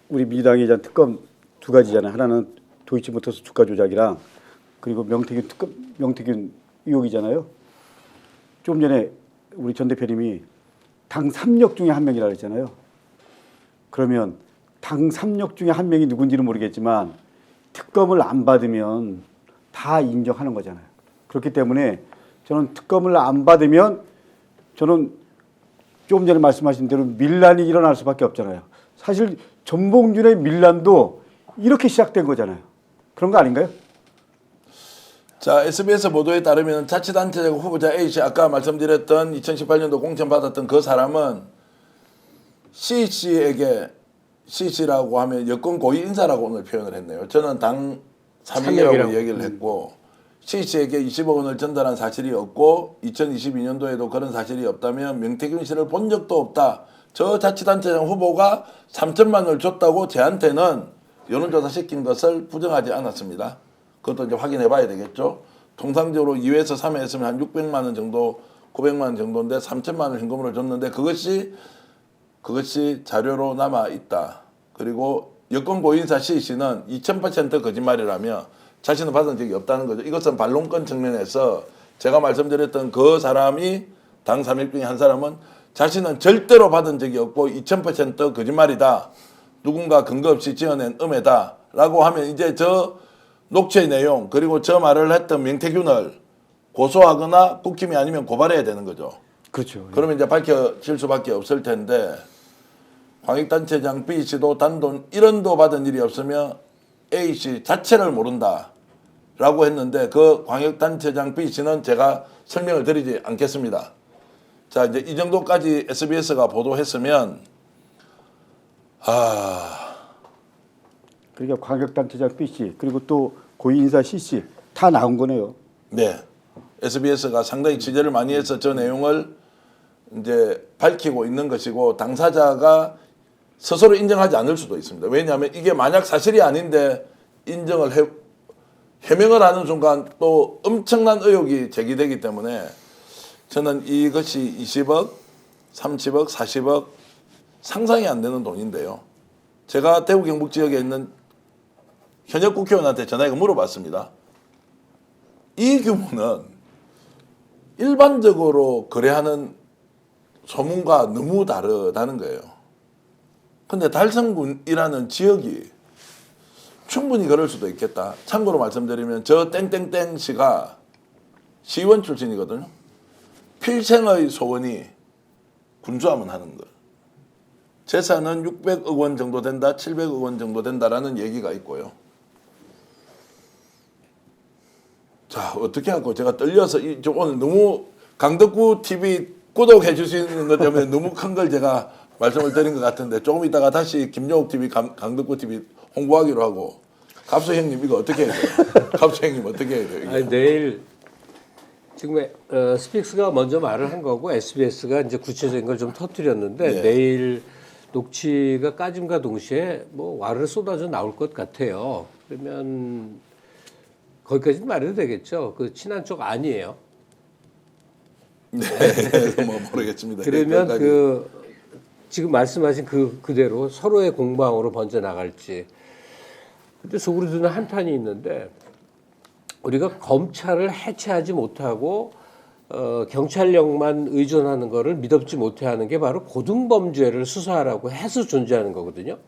우리 민주당이 이제 특검 두 가지잖아요. 하나는 도이치모터스 주가 조작이랑 그리고 명태균 의혹이잖아요. 좀 전에 우리 전 대표님이 당 3역 중에 한 명이라 그랬잖아요. 그러면 당 3역 중에 한 명이 누군지는 모르겠지만 특검을 안 받으면 다 인정하는 거잖아요. 그렇기 때문에 저는 특검을 안 받으면 저는 조금 전에 말씀하신 대로 밀란이 일어날 수밖에 없잖아요. 사실 전봉준의 밀란도 이렇게 시작된 거잖아요. 그런 거 아닌가요? 자, SBS 보도에 따르면 자치단체장 후보자 A씨 아까 말씀드렸던 2018년도 공천받았던 그 사람은 C씨에게 C씨라고 하면 여권 고위 인사라고 오늘 표현을 했네요. 저는 당 삼익이라고 얘기를 했고 C씨에게 20억 원을 전달한 사실이 없고 2022년도에도 그런 사실이 없다면 명태균 씨를 본 적도 없다. 저 자치단체장 후보가 3천만 원을 줬다고 저한테는 여론조사 시킨 것을 부정하지 않았습니다. 그것도 이제 확인해 봐야 되겠죠. 통상적으로 2회에서 3회 했으면 한 600만 원 정도, 900만 원 정도인데 3천만 원 현금으로 줬는데 그것이 자료로 남아 있다. 그리고 여권 고인사 C씨는 2000% 거짓말이라며 자신은 받은 적이 없다는 거죠. 이것은 반론권 측면에서 제가 말씀드렸던 그 사람이 당 3일 중에 한 사람은 자신은 절대로 받은 적이 없고 2000% 거짓말이다. 누군가 근거 없이 지어낸 음해다. 라고 하면 이제 저 녹취의 내용 그리고 저 말을 했던 명태균을 고소하거나 국힘이 아니면 고발해야 되는 거죠. 그렇죠. 그러면 이제 밝혀질 수밖에 없을 텐데 광역단체장 B씨도 단돈 1원도 받은 일이 없으며 A씨 자체를 모른다라고 했는데 그 광역단체장 B씨는 제가 설명을 드리지 않겠습니다. 자, 이제 이 정도까지 SBS가 보도했으면 그러니까 광역단체장 B씨 그리고 또 고위인사 C씨 다 나온 거네요. 네. SBS가 상당히 취재를 많이 해서 저 내용을 이제 밝히고 있는 것이고 당사자가 스스로 인정하지 않을 수도 있습니다. 왜냐하면 이게 만약 사실이 아닌데 해명을 하는 순간 또 엄청난 의혹이 제기되기 때문에 저는 이것이 20억, 30억, 40억 상상이 안 되는 돈인데요. 제가 대구 경북 지역에 있는 현역 국회의원한테 전화해서 물어봤습니다. 이 규모는 일반적으로 거래하는 소문과 너무 다르다는 거예요. 근데 달성군이라는 지역이 충분히 그럴 수도 있겠다. 참고로 말씀드리면 저 땡땡땡 씨가 시의원 출신이거든요. 필생의 소원이 군수하면 하는 것. 재산은 600억 원 정도 된다, 700억 원 정도 된다라는 얘기가 있고요. 자, 어떻게 하고 제가 떨려서 오늘 너무 강덕구 TV 구독해 주시는 것 때문에 너무 큰 걸 제가 말씀을 드린 것 같은데 조금 이따가 다시 김용욱 TV, 강덕구 TV 홍보하기로 하고 갑수 형님 이거 어떻게 해야 돼요? 갑수 형님 어떻게 해야 돼요? 아니, 내일 지금 스픽스가 먼저 말을 한 거고 SBS가 이제 구체적인 걸 좀 터뜨렸는데 네. 내일 녹취가 까짐과 동시에 뭐 와르르 쏟아져 나올 것 같아요. 그러면 거기까지는 말해도 되겠죠. 그 친한 쪽 아니에요. 네, 뭐 모르겠습니다. 그러면 거기까지. 그 지금 말씀하신 그대로 서로의 공방으로 번져 나갈지. 근데 속으로 드는 한탄이 있는데 우리가 검찰을 해체하지 못하고 경찰력만 의존하는 거를 믿업지 못해하는 게 바로 고등범죄를 수사하라고 해서 존재하는 거거든요.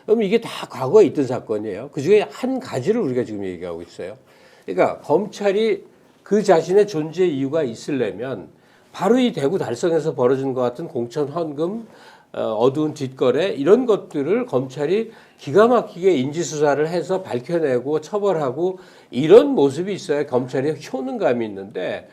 그럼 이게 다 과거에 있던 사건이에요. 그중에 한 가지를 우리가 지금 얘기하고 있어요. 그러니까 검찰이 그 자신의 존재 이유가 있으려면 바로 이 대구 달성에서 벌어진 것 같은 공천 헌금, 어두운 뒷거래 이런 것들을 검찰이 기가 막히게 인지수사를 해서 밝혀내고 처벌하고 이런 모습이 있어야 검찰이 효능감이 있는데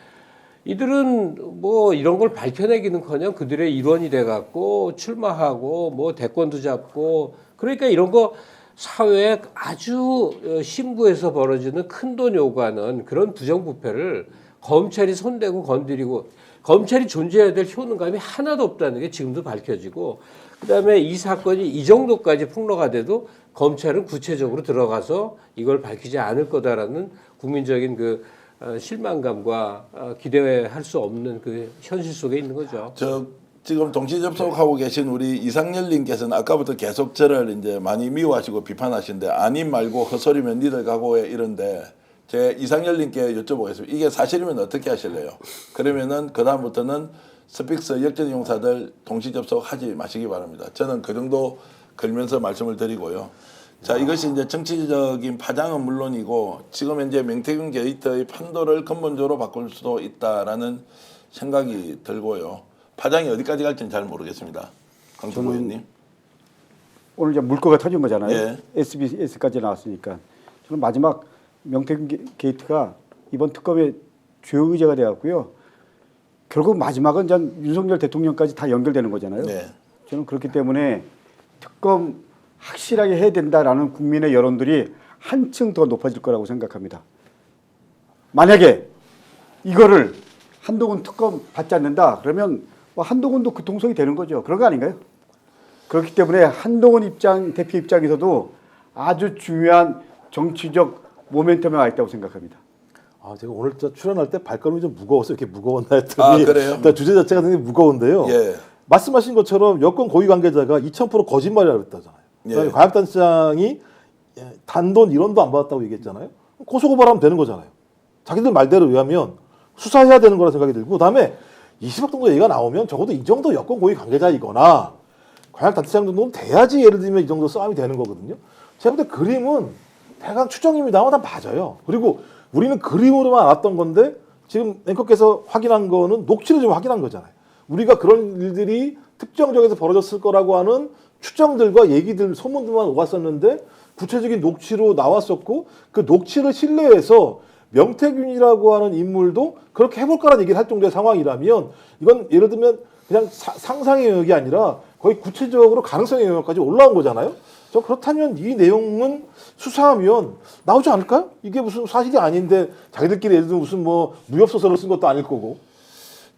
이들은 뭐 이런 걸 밝혀내기는커녕 그들의 일원이 돼갖고 출마하고 뭐 대권도 잡고 그러니까 이런 거 사회에 아주 심부에서 벌어지는 큰돈 요구하는 그런 부정부패를 검찰이 손대고 건드리고 검찰이 존재해야 될 효능감이 하나도 없다는 게 지금도 밝혀지고 그다음에 이 사건이 이 정도까지 폭로가 돼도 검찰은 구체적으로 들어가서 이걸 밝히지 않을 거다라는 국민적인 그 실망감과 기대할 수 없는 그 현실 속에 있는 거죠. 저 지금 동시 접속하고 계신 우리 이상열님께서는 아까부터 계속 저를 이제 많이 미워하시고 비판하시는데 아님 말고 헛소리면 니들 각오해 이런데 제 이상열님께 여쭤보겠습니다. 이게 사실이면 어떻게 하실래요? 그러면은 그 다음부터는 스픽스 역전 용사들 동시 접속하지 마시기 바랍니다. 저는 그 정도 걸면서 말씀을 드리고요. 자, 이것이 이제 정치적인 파장은 물론이고 지금 현재 명태균 게이트의 판도를 근본적으로 바꿀 수도 있다라는 생각이 들고요. 파장이 어디까지 갈지는 잘 모르겠습니다. 강충구 의원님. 오늘 이제 물꼬가 터진 거잖아요. 예. SBS까지 나왔으니까 저는 마지막 명태균 게이트가 이번 특검의 주요 의제가 되었고요. 결국 마지막은 전 윤석열 대통령까지 다 연결되는 거잖아요. 네. 저는 그렇기 때문에 특검 확실하게 해야 된다라는 국민의 여론들이 한층 더 높아질 거라고 생각합니다. 만약에 이거를 한동훈 특검 받지 않는다 그러면 뭐 한동훈도 그 동성이 되는 거죠. 그런 거 아닌가요? 그렇기 때문에 한동훈 대표 입장에서도 아주 중요한 정치적 모멘텀에 와 있다고 생각합니다. 아, 제가 오늘 진짜 출연할 때 발걸음이 좀 무거워서 이렇게 무거웠나 했더니 아, 그래요? 일단 주제 자체가 굉장히 무거운데요. 예. 말씀하신 것처럼 여권 고위 관계자가 2000% 거짓말이라고 그랬다잖아요. 예. 과학단장이 단돈 1원도 안 받았다고 얘기했잖아요. 고소고발하면 되는 거잖아요. 자기들 말대로 의하면 수사해야 되는 거라 생각이 들고, 그다음에 20억 정도 얘기가 나오면 적어도 이 정도 여권 고위 관계자이거나 과학단장 정도는 돼야지 예를 들면 이 정도 싸움이 되는 거거든요. 제가 볼 때 그림은 대강 추정입니다만 다 맞아요. 그리고 우리는 그림으로만 알았던 건데 지금 앵커께서 확인한 거는 녹취를 좀 확인한 거잖아요. 우리가 그런 일들이 특정 지역에서 벌어졌을 거라고 하는 추정들과 얘기들, 소문들만 오갔었는데 구체적인 녹취로 나왔었고, 그 녹취를 신뢰해서 명태균이라고 하는 인물도 그렇게 해볼까라는 얘기를 할 정도의 상황이라면 이건 예를 들면 그냥 상상의 영역이 아니라 거의 구체적으로 가능성의 영역까지 올라온 거잖아요. 저 그렇다면 이 내용은 수사하면 나오지 않을까요? 이게 무슨 사실이 아닌데 자기들끼리 예를 들면 무슨 뭐 무협소설을 쓴 것도 아닐 거고.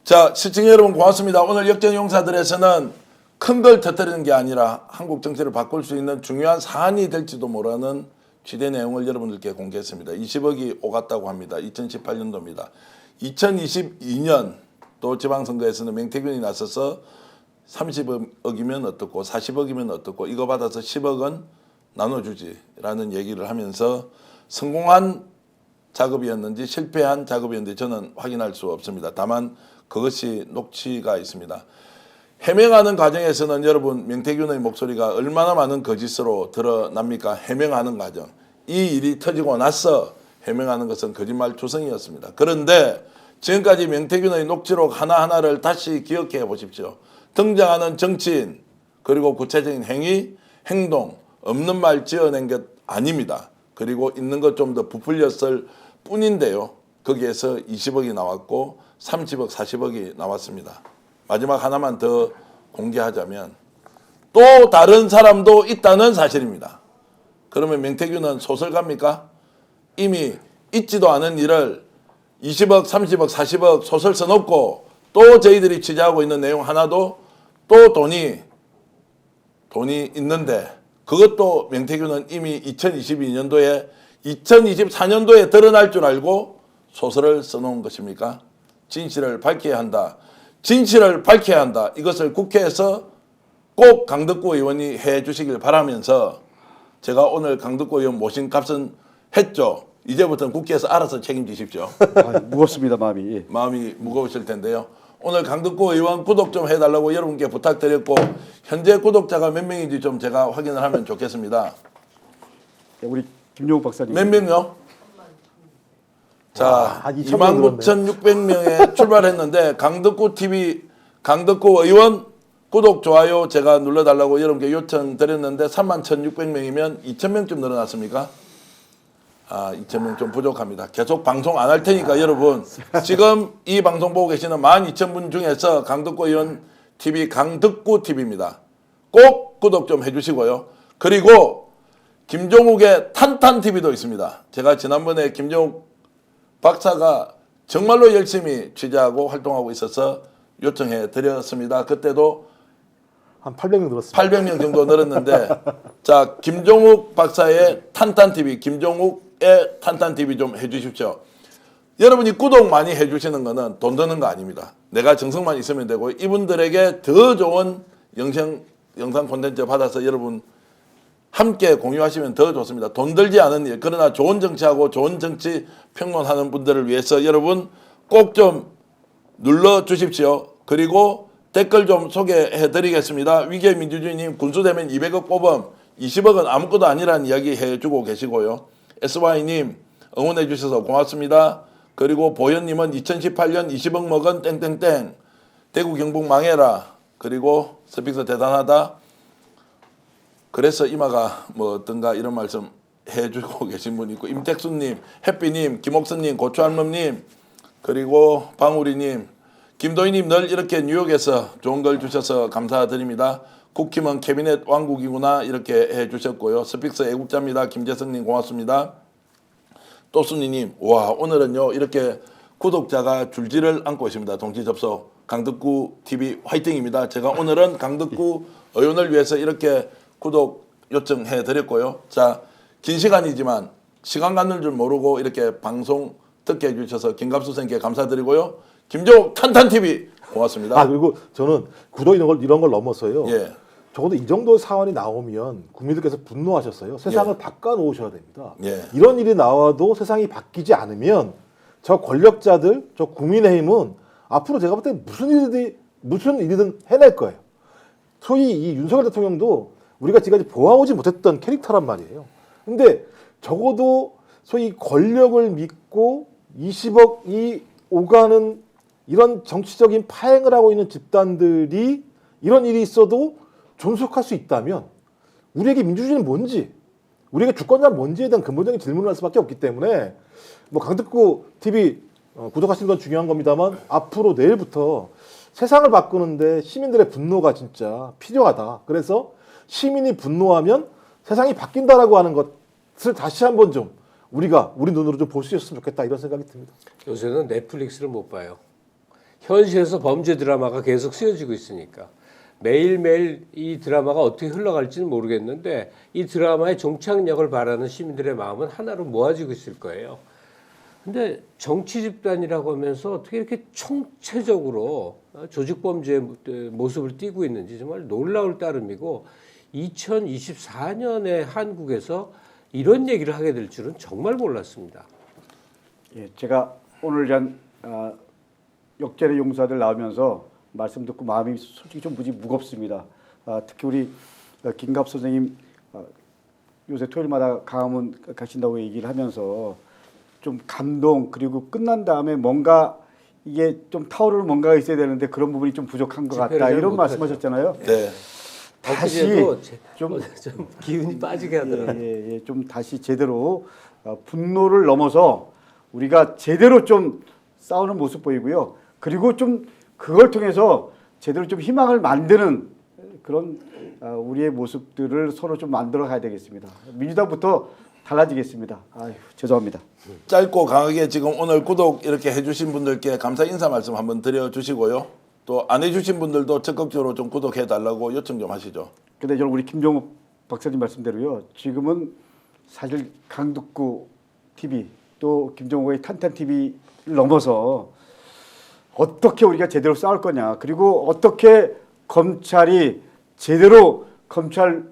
자, 시청자 여러분 고맙습니다. 오늘 역전용사들에서는 큰 걸 터뜨리는 게 아니라 한국 정치를 바꿀 수 있는 중요한 사안이 될지도 모르는 취재 내용을 여러분들께 공개했습니다. 20억이 오갔다고 합니다. 2018년도입니다. 2022년 또 지방선거에서는 명태균이 나서서 30억이면 어떻고 40억이면 어떻고 이거 받아서 10억은 나눠주지라는 얘기를 하면서 성공한 작업이었는지 실패한 작업이었는지 저는 확인할 수 없습니다. 다만 그것이 녹취가 있습니다. 해명하는 과정에서는 여러분 명태균의 목소리가 얼마나 많은 거짓으로 드러납니까? 해명하는 과정. 이 일이 터지고 나서 해명하는 것은 거짓말 투성이었습니다. 그런데 지금까지 명태균의 녹취록 하나하나를 다시 기억해 보십시오. 등장하는 정치인 그리고 구체적인 행위, 행동, 없는 말 지어낸 것 아닙니다. 그리고 있는 것 좀 더 부풀렸을 뿐인데요. 거기에서 20억이 나왔고 30억, 40억이 나왔습니다. 마지막 하나만 더 공개하자면 또 다른 사람도 있다는 사실입니다. 그러면 명태균은 소설가입니까? 이미 있지도 않은 일을 20억, 30억, 40억 소설 써놓고 또 저희들이 취재하고 있는 내용 하나도 또 돈이 있는데 그것도 명태균은 이미 2022년도에 2024년도에 드러날 줄 알고 소설을 써놓은 것입니까? 진실을 밝혀야 한다. 진실을 밝혀야 한다. 이것을 국회에서 꼭 강덕구 의원이 해 주시길 바라면서 제가 오늘 강덕구 의원 모신 값은 했죠. 이제부터는 국회에서 알아서 책임지십시오. 아, 무겁습니다, 마음이. 예. 마음이 무거우실 텐데요. 오늘 강덕구 의원 구독 좀 해달라고 여러분께 부탁드렸고 현재 구독자가 몇 명인지 좀 제가 확인을 하면 좋겠습니다. 우리 김용욱 박사님. 몇 명요? 자, 한 2,000명 29,600명에 출발했는데 강덕구 TV, 강덕구 의원 구독, 좋아요 제가 눌러달라고 여러분께 요청드렸는데 31,600명이면 2,000명쯤 늘어났습니까? 아, 2,000명 좀 부족합니다. 계속 방송 안 할 테니까 여러분 지금 이 방송 보고 계시는 12,000분 중에서 강덕구 의원 TV 강덕구 TV입니다. 꼭 구독 좀 해주시고요. 그리고 김종욱의 탄탄 TV도 있습니다. 제가 지난번에 김종욱 박사가 정말로 열심히 취재하고 활동하고 있어서 요청해 드렸습니다. 그때도 한 800명 늘었습니다. 800명 정도 늘었는데 자, 김종욱 박사의 탄탄TV, 김종욱의 탄탄TV 좀 해주십시오. 여러분이 구독 많이 해주시는 거는 돈 드는 거 아닙니다. 내가 정성만 있으면 되고 이분들에게 더 좋은 영상 콘텐츠 받아서 여러분 함께 공유하시면 더 좋습니다. 돈 들지 않은 일, 그러나 좋은 정치하고 좋은 정치 평론하는 분들을 위해서 여러분 꼭 좀 눌러주십시오. 그리고 댓글 좀 소개해 드리겠습니다. 위계 민주주의님 군수되면 200억 뽑음 20억은 아무것도 아니라는 이야기 해주고 계시고요. SY님 응원해 주셔서 고맙습니다. 그리고 보현님은 2018년 20억 먹은 땡땡땡 대구 경북 망해라. 그리고 스픽스 대단하다. 그래서 이마가 뭐 어떤가 이런 말씀 해주고 계신 분이 있고 임택수님, 햇비님, 김옥선님, 고추할멈님 그리고 방우리님, 김도희님 늘 이렇게 뉴욕에서 좋은 걸 주셔서 감사드립니다. 국힘은 캐비넷 왕국이구나 이렇게 해주셨고요. 스픽스 애국자입니다. 김재성님 고맙습니다. 또순이님 와 오늘은요 이렇게 구독자가 줄지를 않고 있습니다. 동시 접속 강덕구 TV 화이팅입니다. 제가 오늘은 강덕구 의원을 위해서 이렇게 구독 요청해 드렸고요. 자, 긴 시간이지만 시간 가는 줄 모르고 이렇게 방송 듣게 해주셔서 김갑수 선생님께 감사드리고요. 김종욱 탄탄TV 고맙습니다. 아 그리고 저는 구독 이런 걸 넘어서요. 예. 적어도 이 정도 사안이 나오면 국민들께서 분노하셨어요. 세상을 예. 바꿔놓으셔야 됩니다. 예. 이런 일이 나와도 세상이 바뀌지 않으면 저 권력자들, 저 국민의힘은 앞으로 제가 볼 때 무슨 일이든 해낼 거예요. 소위 이 윤석열 대통령도 우리가 지금까지 보아오지 못했던 캐릭터란 말이에요. 근데 적어도 소위 권력을 믿고 20억이 오가는 이런 정치적인 파행을 하고 있는 집단들이 이런 일이 있어도 존속할 수 있다면 우리에게 민주주의는 뭔지, 우리에게 주권자는 뭔지에 대한 근본적인 질문을 할 수밖에 없기 때문에 뭐 강덕구 TV 구독하시는 건 중요한 겁니다만 앞으로 내일부터 세상을 바꾸는데 시민들의 분노가 진짜 필요하다. 그래서 시민이 분노하면 세상이 바뀐다라고 하는 것을 다시 한번 좀 우리 눈으로 좀 볼 수 있었으면 좋겠다 이런 생각이 듭니다. 요새는 넷플릭스를 못 봐요. 현실에서 범죄 드라마가 계속 쓰여지고 있으니까 매일매일 이 드라마가 어떻게 흘러갈지는 모르겠는데 이 드라마의 종착역을 바라는 시민들의 마음은 하나로 모아지고 있을 거예요. 근데 정치 집단이라고 하면서 어떻게 이렇게 총체적으로 조직범죄의 모습을 띠고 있는지 정말 놀라울 따름이고 2024년에 한국에서 이런 얘기를 하게 될 줄은 정말 몰랐습니다. 예, 제가 오늘 역전의 용사들 나오면서 말씀 듣고 마음이 솔직히 좀 무지 무겁습니다. 특히 우리 김갑 선생님 요새 토요일마다 강화문 가신다고 얘기를 하면서 좀 감동 그리고 끝난 다음에 뭔가 이게 좀 타오르는 뭔가가 있어야 되는데 그런 부분이 좀 부족한 것 같다 이런 말씀하셨잖아요. 네. 다시 좀 기운이 빠지게 하더라고요. 좀 다시 제대로 분노를 넘어서 우리가 제대로 좀 싸우는 모습 보이고요. 그리고 좀 그걸 통해서 제대로 좀 희망을 만드는 그런 우리의 모습들을 서로 좀 만들어 가야 되겠습니다. 민주당부터 달라지겠습니다. 아유, 죄송합니다. 짧고 강하게 지금 오늘 구독 이렇게 해주신 분들께 감사 인사 말씀 한번 드려주시고요. 또 안 해주신 분들도 적극적으로 좀 구독해달라고 요청 좀 하시죠. 근데 저는 우리 김종욱 박사님 말씀대로요. 지금은 사실 강덕구 TV 또 김종욱의 탄탄 TV를 넘어서 어떻게 우리가 제대로 싸울 거냐. 그리고 어떻게 검찰이 제대로 검찰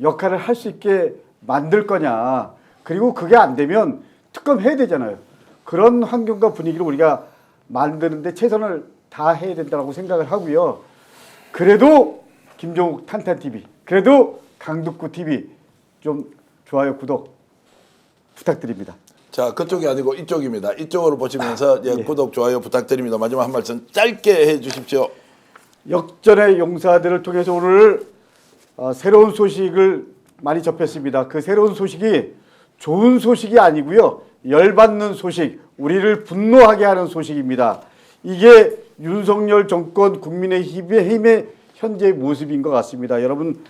역할을 할 수 있게 만들 거냐. 그리고 그게 안 되면 특검 해야 되잖아요. 그런 환경과 분위기를 우리가 만드는데 최선을 다해야 된다고 생각을 하고요. 그래도 김종욱 탄탄TV, 그래도 강덕구 TV 좀 좋아요, 구독 부탁드립니다. 자, 그쪽이 아니고 이쪽입니다. 이쪽으로 보시면서 예, 구독, 좋아요 부탁드립니다. 마지막 한 말씀 짧게 해주십시오. 역전의 용사들을 통해서 오늘 새로운 소식을 많이 접했습니다. 그 새로운 소식이 좋은 소식이 아니고요. 열받는 소식, 우리를 분노하게 하는 소식입니다. 이게 윤석열 정권 국민의힘의 현재의 모습인 것 같습니다. 여러분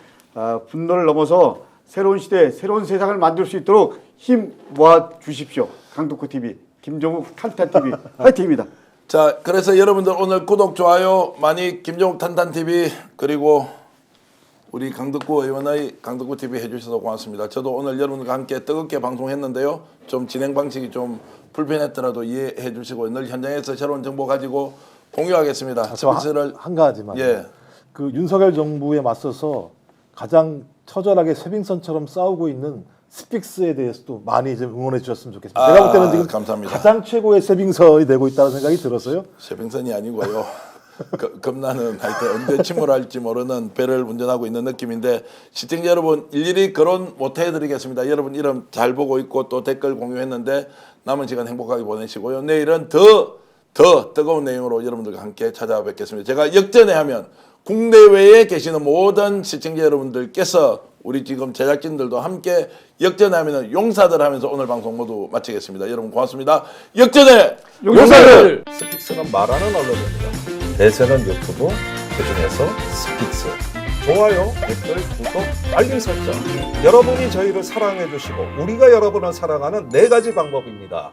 분노를 넘어서 새로운 시대, 새로운 세상을 만들 수 있도록 힘 모아 주십시오. 강덕구 TV, 김종욱 탄탄 TV 화이팅입니다. 자, 그래서 여러분들 오늘 구독, 좋아요 많이 김종욱 탄탄 TV 그리고 우리 강덕구 의원의 강덕구 TV 해주셔서 고맙습니다. 저도 오늘 여러분과 함께 뜨겁게 방송했는데요. 좀 진행 방식이 좀 불편했더라도 이해해 주시고 늘 현장에서 새로운 정보 가지고 공유하겠습니다. 한 가지만. 예. 그 윤석열 정부에 맞서서 가장 처절하게 쇠빙선처럼 싸우고 있는 스픽스에 대해서도 많이 좀 응원해 주셨으면 좋겠습니다. 제가 볼 때는 지금 감사합니다. 가장 최고의 쇠빙선이 되고 있다는 생각이 들었어요. 쇠빙선이 아니고요. 겁나는 하여튼 언제 침몰할지 모르는 배를 운전하고 있는 느낌인데 시청자 여러분 일일이 거론 못 해드리겠습니다. 여러분 이름 잘 보고 있고 또 댓글 공유했는데 남은 시간 행복하게 보내시고요. 내일은 더 뜨거운 내용으로 여러분들과 함께 찾아뵙겠습니다. 제가 역전에 하면 국내외에 계시는 모든 시청자 여러분들께서 우리 지금 제작진들도 함께 역전하면 용사들 하면서 오늘 방송 모두 마치겠습니다. 여러분 고맙습니다. 역전의 용사들! 스픽스는 말하는 언론입니다. 대세는 유튜브, 그중에서 스픽스. 좋아요, 댓글, 구독, 알림 설정. 여러분이 저희를 사랑해 주시고 우리가 여러분을 사랑하는 4가지 방법입니다.